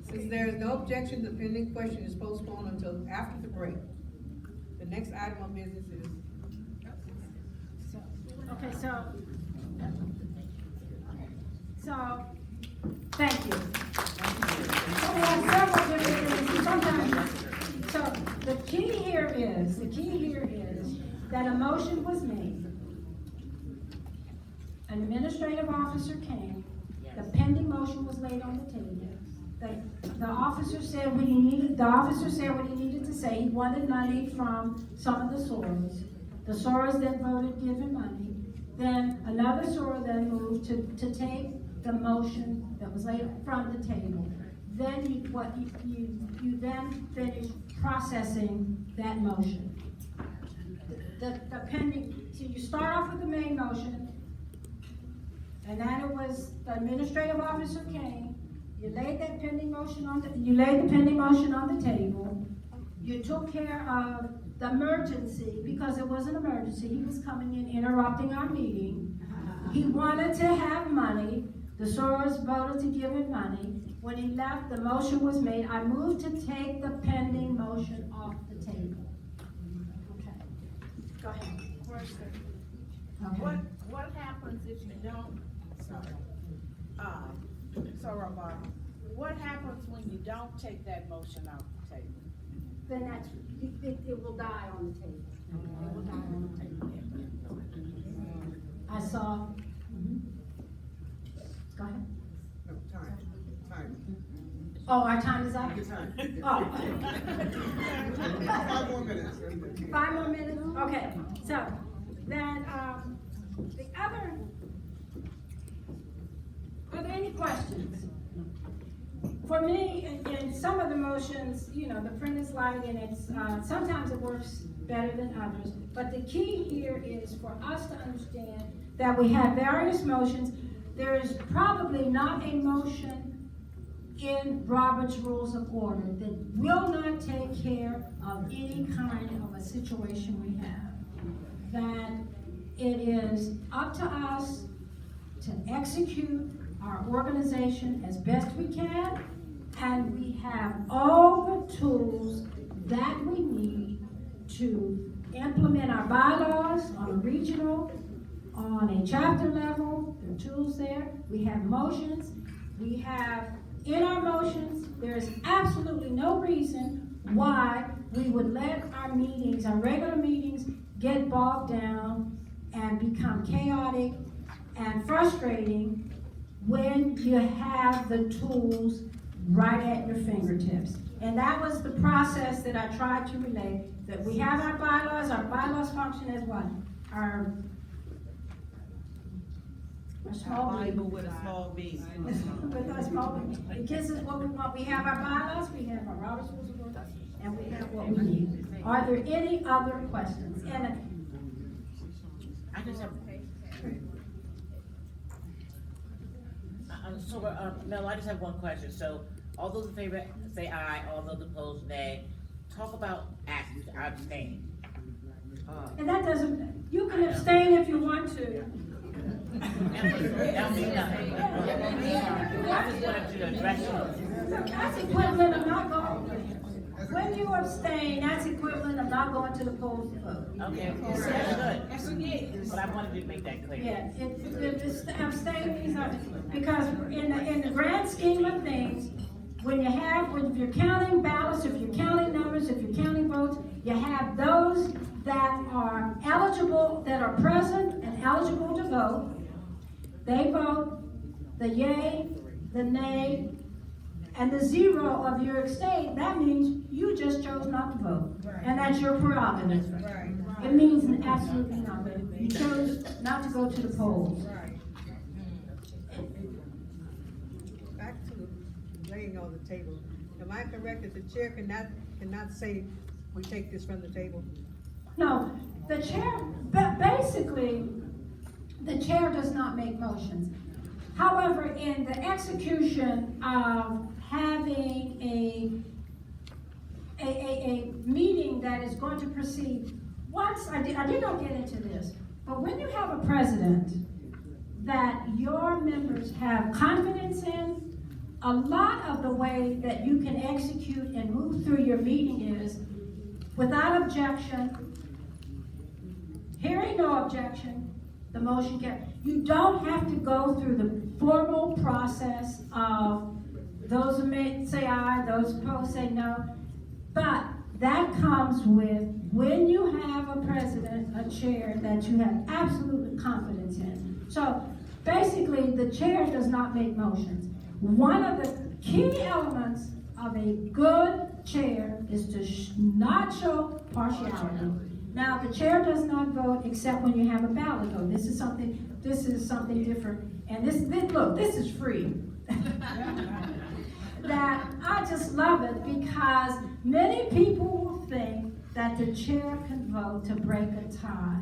Since there is no objection, the pending question is postponed until after the break. The next item of business is, Okay, thank you. So we have several different things, sometimes, so the key here is that a motion was made. An administrative officer came, the pending motion was laid on the table. The officer said what he needed to say, he wanted money from some of the SWRs. The SWRs then voted giving money. Then another SWR then moved to take the motion that was laid from the table. Then you then finish processing that motion. The pending, so you start off with the main motion, and then it was the administrative officer came, you laid that pending motion on the table. You took care of the emergency, because it was an emergency, he was coming in, interrupting our meeting. He wanted to have money, the SWRs voted to give him money. When he left, the motion was made, I moved to take the pending motion off the table. Okay, go ahead. What happens if you don't, what happens when you don't take that motion off the table? Then it will die on the table. It will die on the table. I saw, go ahead. No, time. Oh, our time is up? Your time. Oh. 5 more minutes. 5 more minutes? Okay, so then, the other, are there any questions? For me, in some of the motions, the print is light and it's, sometimes it works better than others. But the key here is for us to understand that we have various motions. There is probably not a motion in Robert's Rules of Order that will not take care of any kind of a situation we have. That it is up to us to execute our organization as best we can, and we have all the tools that we need to implement our bylaws on a regional, on a chapter level. There are tools there. We have motions. We have, in our motions, there is absolutely no reason why we would let our meetings, our regular meetings, get bogged down and become chaotic and frustrating when you have the tools right at your fingertips. And that was the process that I tried to relay, that we have our bylaws function as what? Our small Bible with a small B. With our small B. It gives us what we want. We have our bylaws, we have our Robert's Rules of Order, and we have what we need. Are there any other questions? And I just have. Mel, I just have one question. So, all those in favor say aye, all those opposed nay. Talk about abstain. and that doesn't, you can abstain if you want to. That'll be nothing. I just wanted to address it. That's equivalent of not going, when you abstain, that's equivalent of not going to the polls to vote. Okay, that's good. But I wanted to make that clear. Yeah, it's abstaining, because in the grand scheme of things, if you're counting ballots, if you're counting numbers, if you're counting votes, you have those that are eligible, that are present and eligible to vote. They vote, the yay, the nay, and the 0 of your abstain. That means you just chose not to vote, and that's your prerogative. Right. It means absolutely nothing. You chose not to go to the polls. Back to laying on the table. Am I correct that the chair cannot say we take this from the table? No, the chair, but basically, the chair does not make motions. However, in the execution of having a meeting that is going to proceed, I did not get into this, but when you have a president that your members have confidence in, a lot of the way that you can execute and move through your meeting is without objection, hearing no objection, the motion carries. You don't have to go through the formal process of those who say aye, those opposed say no. But that comes with when you have a president, a chair that you have absolute confidence in. So basically, the chair does not make motions. One of the key elements of a good chair is to not show partiality. Now, the chair does not vote except when you have a ballot vote. This is something different. And this is free. That I just love it because many people will think that the chair can vote to break a tie.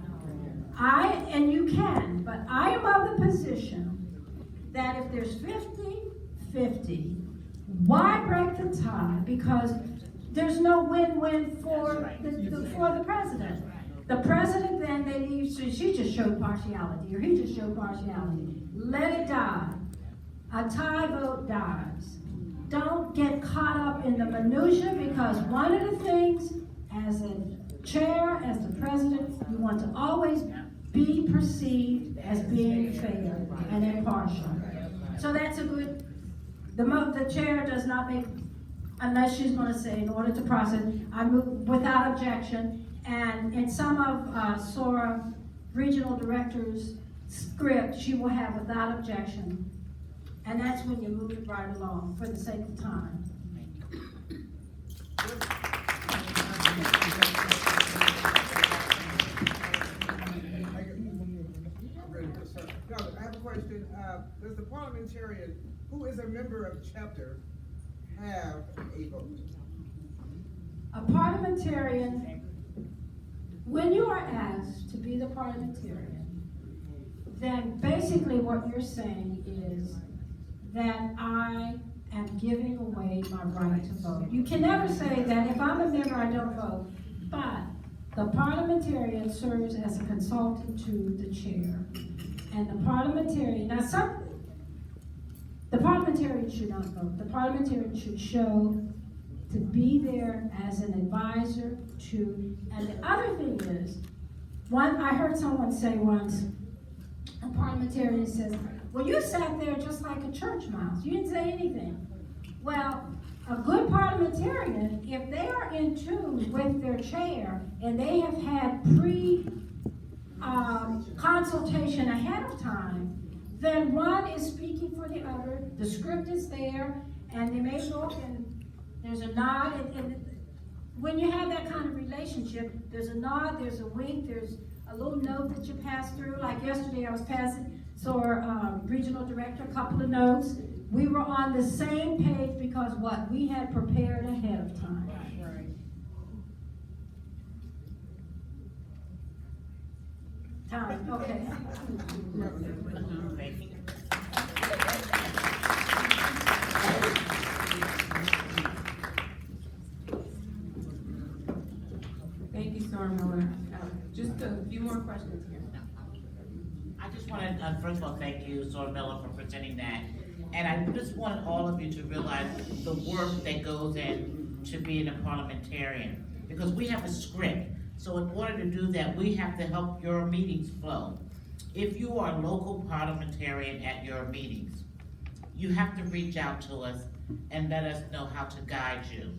And you can, but I am of the position that if there's 50-50, why break the tie? Because there's no win-win for the president. The president then, she just showed partiality, or he just showed partiality. Let it die. A tie vote dies. Don't get caught up in the minutia, because one of the things as a chair, as the president, you want to always be perceived as being fair and impartial. So that's a good, the chair does not make, unless she's going to say, in order to process, I move without objection. And in some of SWRC regional director's script, she will have without objection. And that's when you move it right along for the sake of time. I have a question. Does the parliamentarian, who is a member of chapter, have a vote? A parliamentarian, when you are asked to be the parliamentarian, then basically what you're saying is that I am giving away my right to vote. You can never say that if I'm a member, I don't vote, but the parliamentarian serves as a consultant to the chair. And the parliamentarian, the parliamentarian should not vote. The parliamentarian should show to be there as an advisor to, and the other thing is, I heard someone say once, a parliamentarian says, well, you sat there just like a church mouse. You didn't say anything. Well, a good parliamentarian, if they are in tune with their chair and they have had consultation ahead of time, then one is speaking for the other, the script is there, and they may look and there's a nod, and when you have that kind of relationship, there's a nod, there's a wink, there's a little note that you pass through. Like yesterday I was passing, so our regional director, a couple of notes. We were on the same page because we had prepared ahead of time. Time, okay. Thank you. Thank you, Sora Miller. Just a few more questions here. I just wanted, first of all, thank you, Sora Miller, for presenting that. And I just want all of you to realize the work that goes in to being a parliamentarian. Because we have a script, so in order to do that, we have to help your meetings flow. If you are a local parliamentarian at your meetings, you have to reach out to us and let us know how to guide you.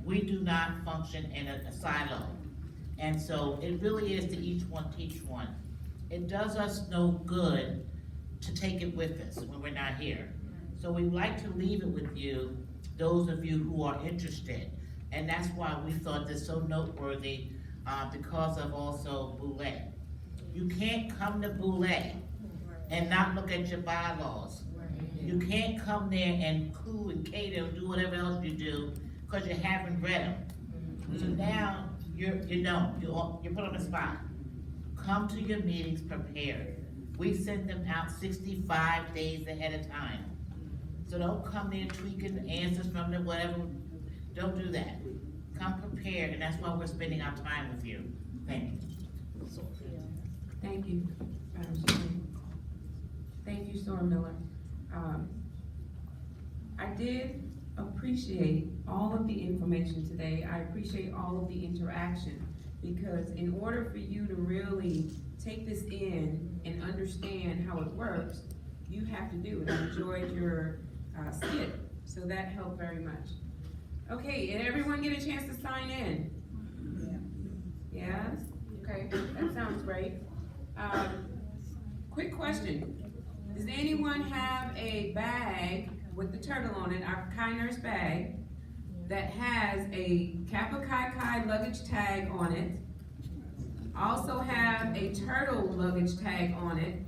We do not function in a silo. And so it really is to each one teach one. It does us no good to take it with us when we're not here. So we like to leave it with you, those of you who are interested. And that's why we thought this so noteworthy because of also Boulay. You can't come to Boulay and not look at your bylaws. You can't come there and coo and cater and do whatever else you do because you haven't read them. So now you put on the spot. Come to your meetings prepared. We send them out 65 days ahead of time. So don't come there tweaking the answers from the whatever. Don't do that. Come prepared, and that's why we're spending our time with you. Thank you. Thank you, Madam Chair. Thank you, Sora Miller. I did appreciate all of the information today. I appreciate all of the interaction, because in order for you to really take this in and understand how it works, you have to do it. I enjoyed your skit, so that helped very much. Okay, did everyone get a chance to sign in? Yes? Okay, that sounds great. Quick question. Does anyone have a bag with the turtle on it, our Chi Nurse bag, that has a Kappa Chi Chi luggage tag on it, also have a turtle luggage tag on it,